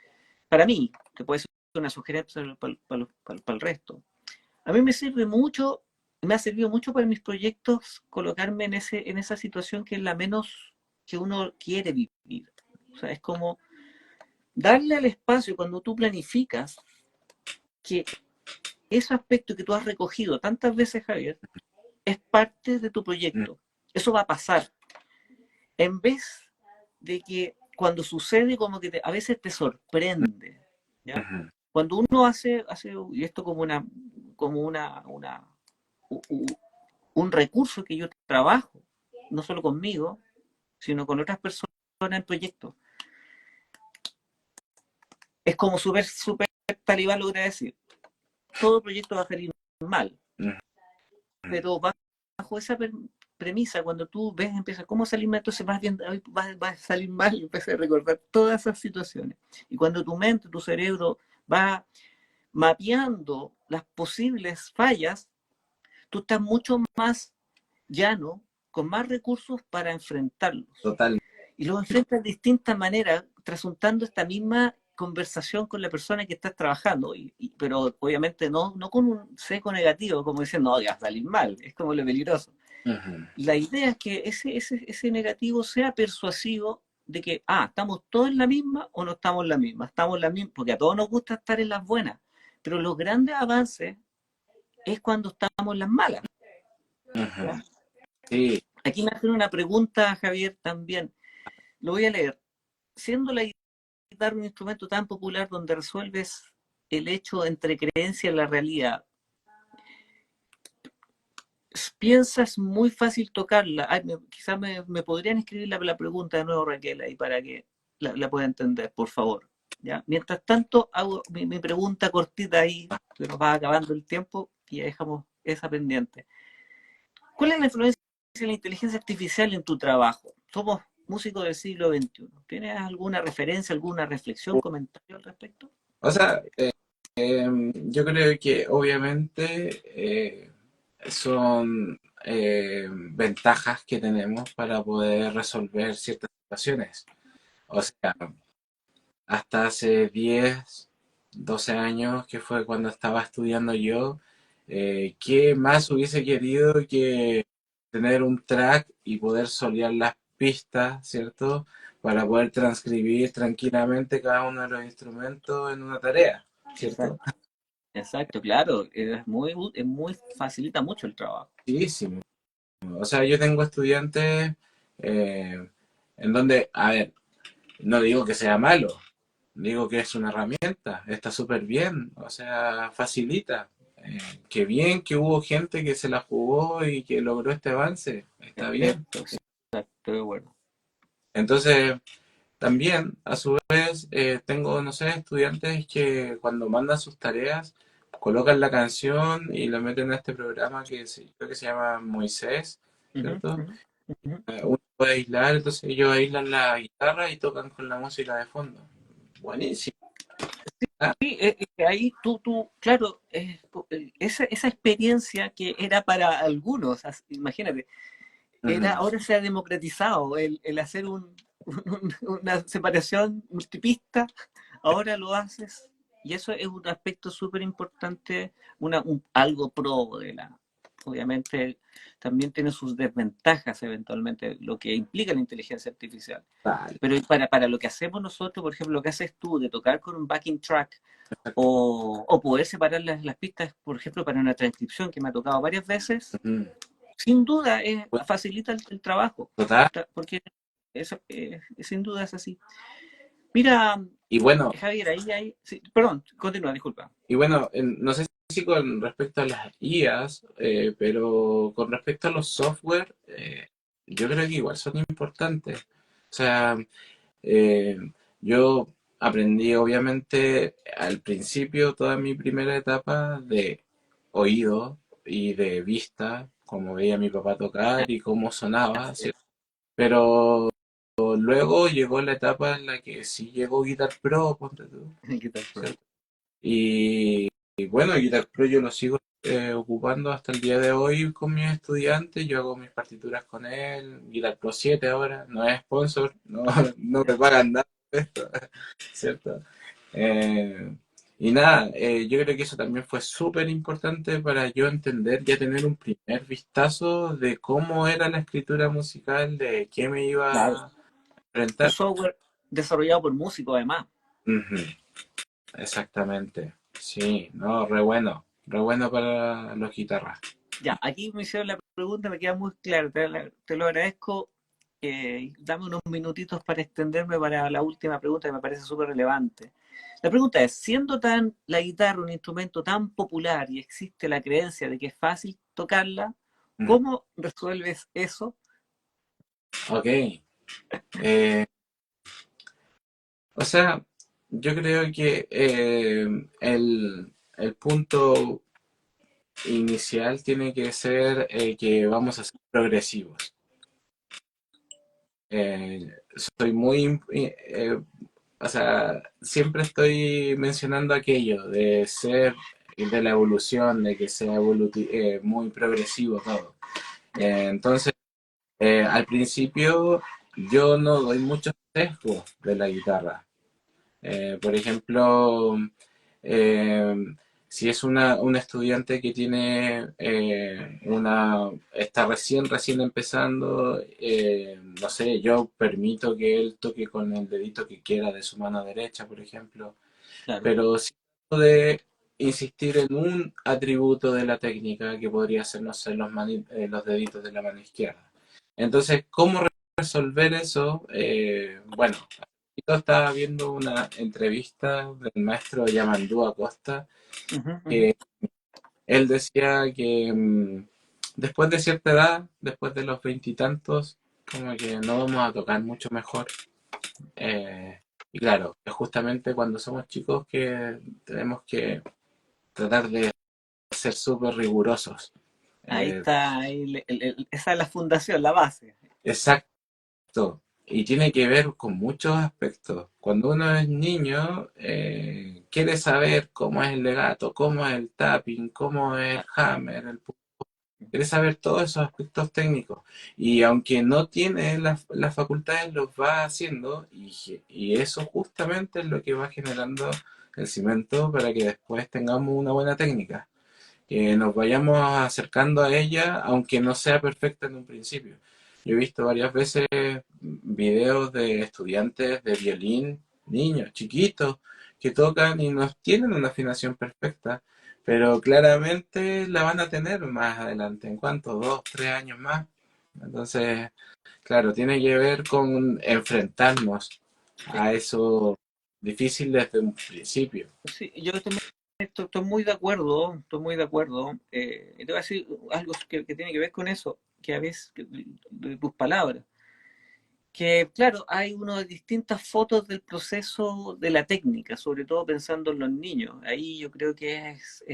para mí, que puede ser una sugerencia para el resto. A mí me sirve mucho, me ha servido mucho para mis proyectos colocarme en esa situación que es la menos que uno quiere vivir. O sea, es como darle al espacio cuando tú planificas que ese aspecto que tú has recogido tantas veces, Javier, es parte de tu mm, proyecto. Eso va a pasar. En vez de que cuando sucede como que a veces te sorprende, ¿ya? ujú, Cuando uno hace y esto como un recurso que yo trabajo, no solo conmigo, sino con otras personas en proyectos, es como súper talibán logra decir, todo proyecto va a salir mal, ujú, pero bajo esa premisa, cuando tú ves, empieza cómo salir mal, entonces vas viendo, va a salir mal y empiezas a recordar todas esas situaciones. Y cuando tu mente, tu cerebro va mapeando las posibles fallas, tú estás mucho más llano, con más recursos para enfrentarlos. total. Y los enfrentas de distintas maneras, trasuntando esta misma conversación con la persona que estás trabajando, pero obviamente no con un seco negativo, como diciendo, no, ya va a salir mal, es como lo peligroso. Ujú, La idea es que ese negativo sea persuasivo de que, estamos todos en la misma o no estamos en la misma, estamos en la misma, porque a todos nos gusta estar en las buenas, pero los grandes avances es cuando estamos en las malas. ujú. ¿Ya? Sí, Aquí me hacen una pregunta, Javier, también. Lo voy a leer. Siendo la guitarra un instrumento tan popular donde resuelves el hecho entre creencia y la realidad, piensas muy fácil tocarla. Quizás me podrían escribir la pregunta de nuevo, Raquel, ahí para que la pueda entender, por favor. ¿Ya? Mientras tanto, hago mi pregunta cortita ahí, que nos va acabando el tiempo y ya dejamos esa pendiente. ¿Cuál es la influencia de la inteligencia artificial en tu trabajo? Somos músicos del siglo XXI. ¿Tienes alguna referencia, alguna reflexión, comentario al respecto? o sea, yo creo que obviamente son ventajas que tenemos para poder resolver ciertas situaciones. O sea, hasta hace 10, 12 años, que fue cuando estaba estudiando yo, ¿qué más hubiese querido que tener un track y poder solear las pistas, ¿cierto? Para poder transcribir tranquilamente cada uno de los instrumentos en una tarea, ¿cierto? Exacto, exacto, claro. Facilita mucho el trabajo. Sí, sí. O sea, yo tengo estudiantes en donde, a ver, no digo que sea malo, digo que es una herramienta, está súper bien, o sea, facilita. Qué bien que hubo gente que se la jugó y que logró este avance, está bien. Perfecto, estoy de acuerdo. Entonces, también, a su vez, tengo, no sé, estudiantes que cuando mandan sus tareas, colocan la canción y la meten a este programa creo que se llama Moisés, Ujú, ¿cierto? ujú, ujú. Uno puede aislar, entonces ellos aíslan la guitarra y tocan con la música de fondo. Buenísimo. Ah, Sí, ahí claro, esa experiencia que era para algunos, imagínate, ujú. ahora se ha democratizado el hacer una separación multipista, ahora lo haces, y eso es un aspecto súper importante, algo pro obviamente también tiene sus desventajas eventualmente, lo que implica la inteligencia artificial. Vale. Pero para lo que hacemos nosotros, por ejemplo, lo que haces tú de tocar con un backing track o poder separar las pistas, por ejemplo, para una transcripción que me ha tocado varias veces, Ujú. sin duda Bueno, facilita el trabajo, total. porque eso, sin duda es así. Mira, Y bueno, Javier, ahí hay... Sí, perdón, continúa, disculpa. no sé si con respecto a las IAs, pero con respecto a los software, yo creo que igual son importantes. O sea, eh, yo aprendí obviamente al principio toda mi primera etapa de oído y de vista, como veía a mi papá tocar y cómo sonaba, ¿cierto? Pero luego llegó la etapa en la que sí llegó Guitar Pro, ponte tú, ¿Qué tal, bro? ¿cierto? Y bueno, Guitar Pro yo lo sigo ocupando hasta el día de hoy con mis estudiantes. Yo hago mis partituras con él. Guitar Pro 7 ahora, no es sponsor, no, no me pagan nada por esto, ¿cierto? Eh, y nada, yo creo que eso también fue súper importante para yo entender, ya tener un primer vistazo de cómo era la escritura musical, de qué me Claro, iba a un enfrentar. software desarrollado por músicos además. Ujú, exactamente. Sí, no, re bueno para los guitarras. Ya, aquí me hicieron la pregunta, me queda muy claro, te lo agradezco. Dame unos minutitos para extenderme para la última pregunta que me parece súper relevante. La pregunta es, siendo la guitarra un instrumento tan popular y existe la creencia de que es fácil tocarla, Mm, ¿cómo resuelves eso? ok. Eh, o sea, yo creo que el punto inicial tiene que ser que vamos a ser progresivos. Soy muy, o sea, siempre estoy mencionando aquello de ser, de la evolución, de que sea muy progresivo todo. Entonces, al principio yo no doy muchos sesgos de la guitarra. Por ejemplo, eh, si es un estudiante que tiene está recién empezando, no sé, yo permito que él toque con el dedito que quiera de su mano derecha, por ejemplo, Claro. pero sí trato de insistir en un atributo de la técnica que podría ser, no sé, los deditos de la mano izquierda. Entonces, ¿cómo resolver eso? Bueno, yo estaba viendo una entrevista del maestro Yamandú Acosta, Ujú, ujú. que él decía que después de cierta edad, después de los veintitantos, como que no vamos a tocar mucho mejor. Y claro, es justamente cuando somos chicos que tenemos que tratar de ser súper rigurosos. Ahí Eh, está, esa es la fundación, la base. exacto. Y tiene que ver con muchos aspectos. Cuando uno es niño, quiere saber cómo es el legato, cómo es el tapping, cómo es el hammer, quiere saber todos esos aspectos técnicos. Y aunque no tiene las facultades, los va haciendo y eso justamente es lo que va generando el cimiento para que después tengamos una buena técnica, que nos vayamos acercando a ella, aunque no sea perfecta en un principio. Yo he visto varias veces videos de estudiantes de violín, niños chiquitos, que tocan y no tienen una afinación perfecta, pero claramente la van a tener más adelante, ¿en cuánto? 2, 3 años más. Entonces, claro, tiene que ver con enfrentarnos Sí. a eso difícil desde un principio. Sí, yo también estoy muy de acuerdo, estoy muy de acuerdo. Y te voy a decir algo que tiene que ver con eso, que a veces, de tus palabras, que claro, hay unas distintas fotos del proceso de la técnica, sobre todo pensando en los niños. Ahí yo creo que es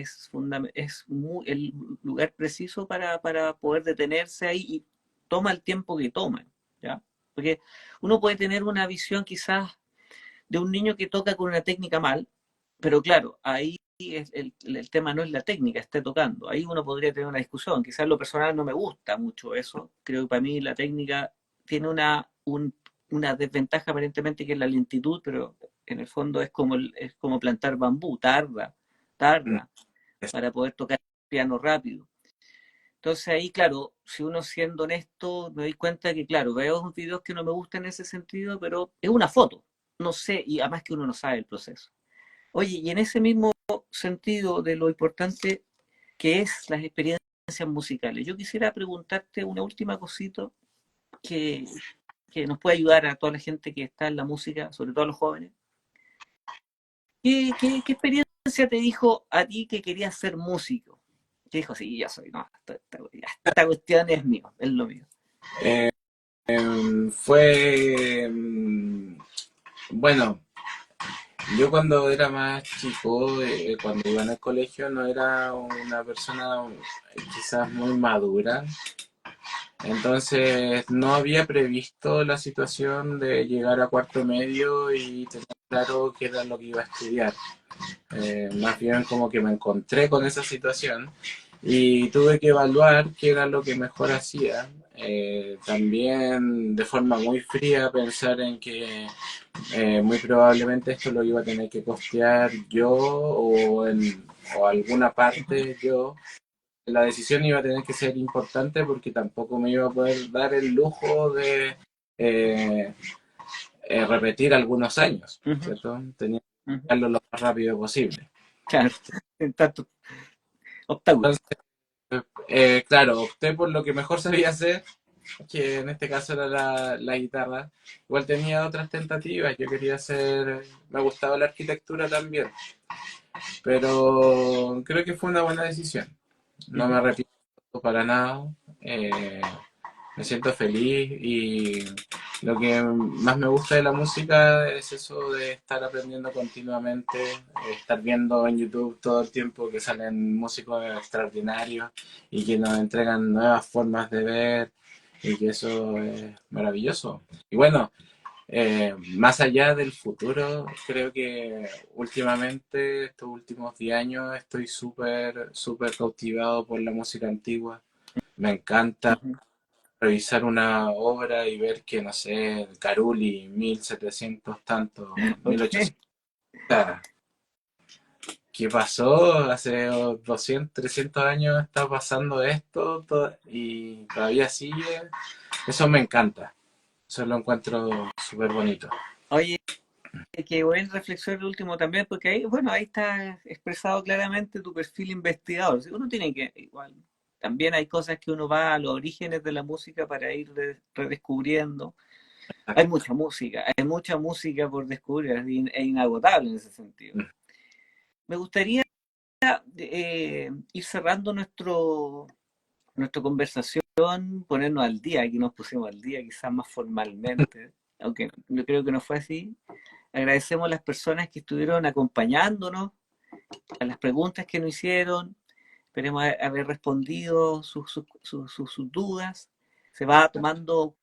el lugar preciso para poder detenerse ahí y toma el tiempo que toma, ¿ya? Porque uno puede tener una visión quizás de un niño que toca con una técnica mal, pero claro, ahí el tema no es la técnica, esté tocando. Ahí uno podría tener una discusión. Quizás lo personal no me gusta mucho eso. Creo que para mí la técnica tiene una desventaja aparentemente que es la lentitud, pero en el fondo es como plantar bambú, Mm, tarda es- para poder tocar piano rápido. Entonces ahí, claro, si uno siendo honesto, me doy cuenta que, claro, veo unos videos que no me gustan en ese sentido, pero es una foto, no sé, y además que uno no sabe el proceso. Oye, y en ese mismo sentido de lo importante que es las experiencias musicales, yo quisiera preguntarte una última cosita que, que nos puede ayudar a toda la gente que está en la música, sobre todo a los jóvenes. ¿Qué experiencia te dijo a ti que querías ser músico? Que dijo, sí, ya soy, no, esta cuestión es mío, es lo mío. eh, fue, bueno, yo cuando era más chico, cuando iba en el colegio, no era una persona quizás muy madura, entonces no había previsto la situación de llegar a cuarto medio y tener claro qué era lo que iba a estudiar. Más bien como que me encontré con esa situación y tuve que evaluar qué era lo que mejor hacía. También de forma muy fría pensar en que muy probablemente esto lo iba a tener que costear yo o alguna Ujú. parte yo. La decisión iba a tener que ser importante porque tampoco me iba a poder dar el lujo de eh, repetir algunos años, Ujú. ¿cierto? Tenía Ujú. hacerlo lo más rápido posible. Claro, en tanto obstáculo. Entonces, claro, opté por lo que mejor sabía hacer, que en este caso era la guitarra. Igual tenía otras tentativas, yo quería hacer, me gustaba la arquitectura también, pero creo que fue una buena decisión. No me Ujú. arrepiento para nada. eh, Me siento feliz y lo que más me gusta de la música es eso de estar aprendiendo continuamente, estar viendo en YouTube todo el tiempo que salen músicos extraordinarios y que nos entregan nuevas formas de ver y que eso es maravilloso. Y bueno, más allá del futuro, creo que últimamente, estos últimos 10 años, estoy súper cautivado por la música antigua. Me encanta Ujú. revisar una obra y ver que, no sé, Carulli, 1700 tanto, Ok. 1800, ¿qué pasó? Hace 200, 300 años está pasando esto y todavía sigue. Eso me encanta, eso lo encuentro súper bonito. Oye, qué buena reflexión el último también, porque ahí, bueno, ahí está expresado claramente tu perfil investigador. Si uno tiene que, igual, también hay cosas que uno va a los orígenes de la música para ir redescubriendo. Hay mucha música por descubrir, es inagotable en ese sentido. Me gustaría ir cerrando nuestra conversación, ponernos al día, aquí nos pusimos al día quizás más formalmente, aunque yo creo que no fue así. Agradecemos a las personas que estuvieron acompañándonos, a las preguntas que nos hicieron, esperemos haber respondido sus dudas. Se va tomando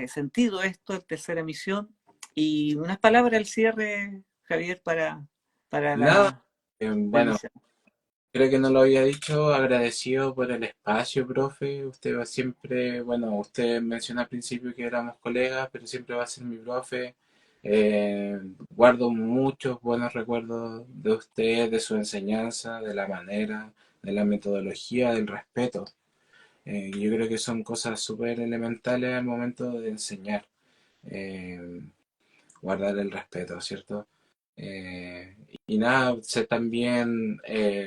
sentido esto, en tercera emisión. Y unas palabras al cierre, Javier, para Nada, la bueno, emisión. creo que no lo había dicho, agradecido por el espacio, profe. Usted va siempre, bueno, usted mencionó al principio que éramos colegas, pero siempre va a ser mi profe. Guardo muchos buenos recuerdos de usted, de su enseñanza, de la manera, de la metodología, del respeto. Yo creo que son cosas súper elementales al momento de enseñar. Eh, Guardar el respeto, ¿cierto? Eh, y nada, ser también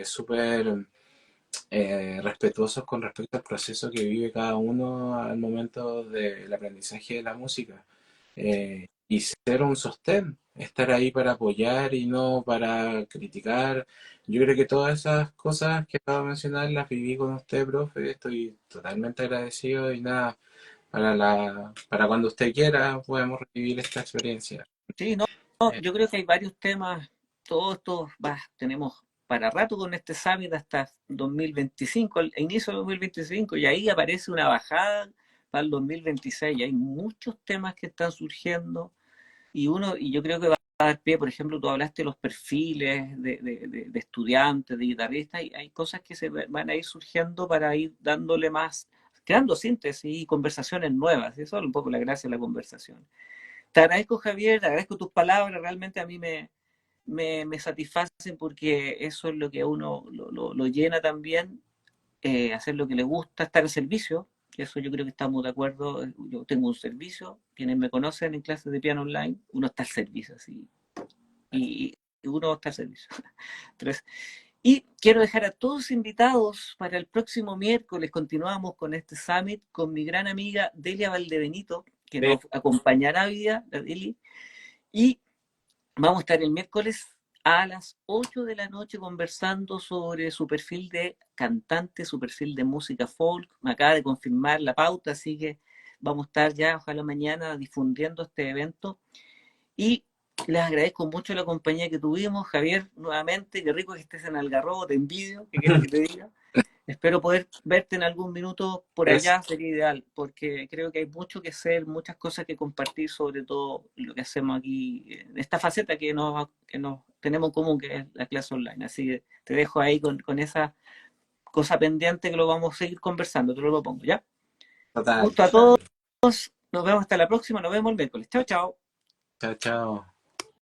súper respetuosos con respecto al proceso que vive cada uno al momento del aprendizaje de la música. Y ser un sostén, estar ahí para apoyar y no para criticar. Yo creo que todas esas cosas que acabo de mencionar las viví con usted, profe. Estoy totalmente agradecido y nada, para cuando usted quiera podemos revivir esta experiencia. Sí, no, Eh, yo creo que hay varios temas, todos estos, tenemos para rato con este summit hasta 2025, el inicio de 2025, y ahí aparece una bajada para el 2026, y hay muchos temas que están surgiendo, y yo creo que va a dar pie, por ejemplo, tú hablaste de los perfiles de estudiantes, de guitarristas, y hay cosas que van a ir surgiendo para ir dándole más, creando síntesis y conversaciones nuevas, y eso es un poco la gracia de la conversación. Te agradezco, Javier, te agradezco tus palabras, realmente a mí me satisfacen porque eso es lo que a uno lo llena también, hacer lo que le gusta, estar al servicio, eso yo creo que estamos de acuerdo. Yo tengo un servicio, quienes me conocen en clases de piano online, uno está al servicio, así, y uno está al servicio. Entonces, y quiero dejar a todos invitados para el próximo miércoles. Continuamos con este summit con mi gran amiga Delia Valdebenito, que de- nos acompañará hoy día, la Deli, y vamos a estar el miércoles a las 8 de la noche conversando sobre su perfil de cantante, su perfil de música folk. Me acaba de confirmar la pauta, así que vamos a estar ya, ojalá mañana, difundiendo este evento. Y les agradezco mucho la compañía que tuvimos. Javier, nuevamente, qué rico que estés en Algarrobo, te envidio, ¿qué quieres que te diga? Espero poder verte en algún minuto por es allá, sería ideal, porque creo que hay mucho que hacer, muchas cosas que compartir, sobre todo lo que hacemos aquí, en esta faceta que nos tenemos en común, que es la clase online. Así que te dejo ahí con esa cosa pendiente que lo vamos a seguir conversando, te lo propongo, ¿ya? total, Gusto a total. todos, nos vemos hasta la próxima, nos vemos el miércoles. Chao, chao. Chao, chao.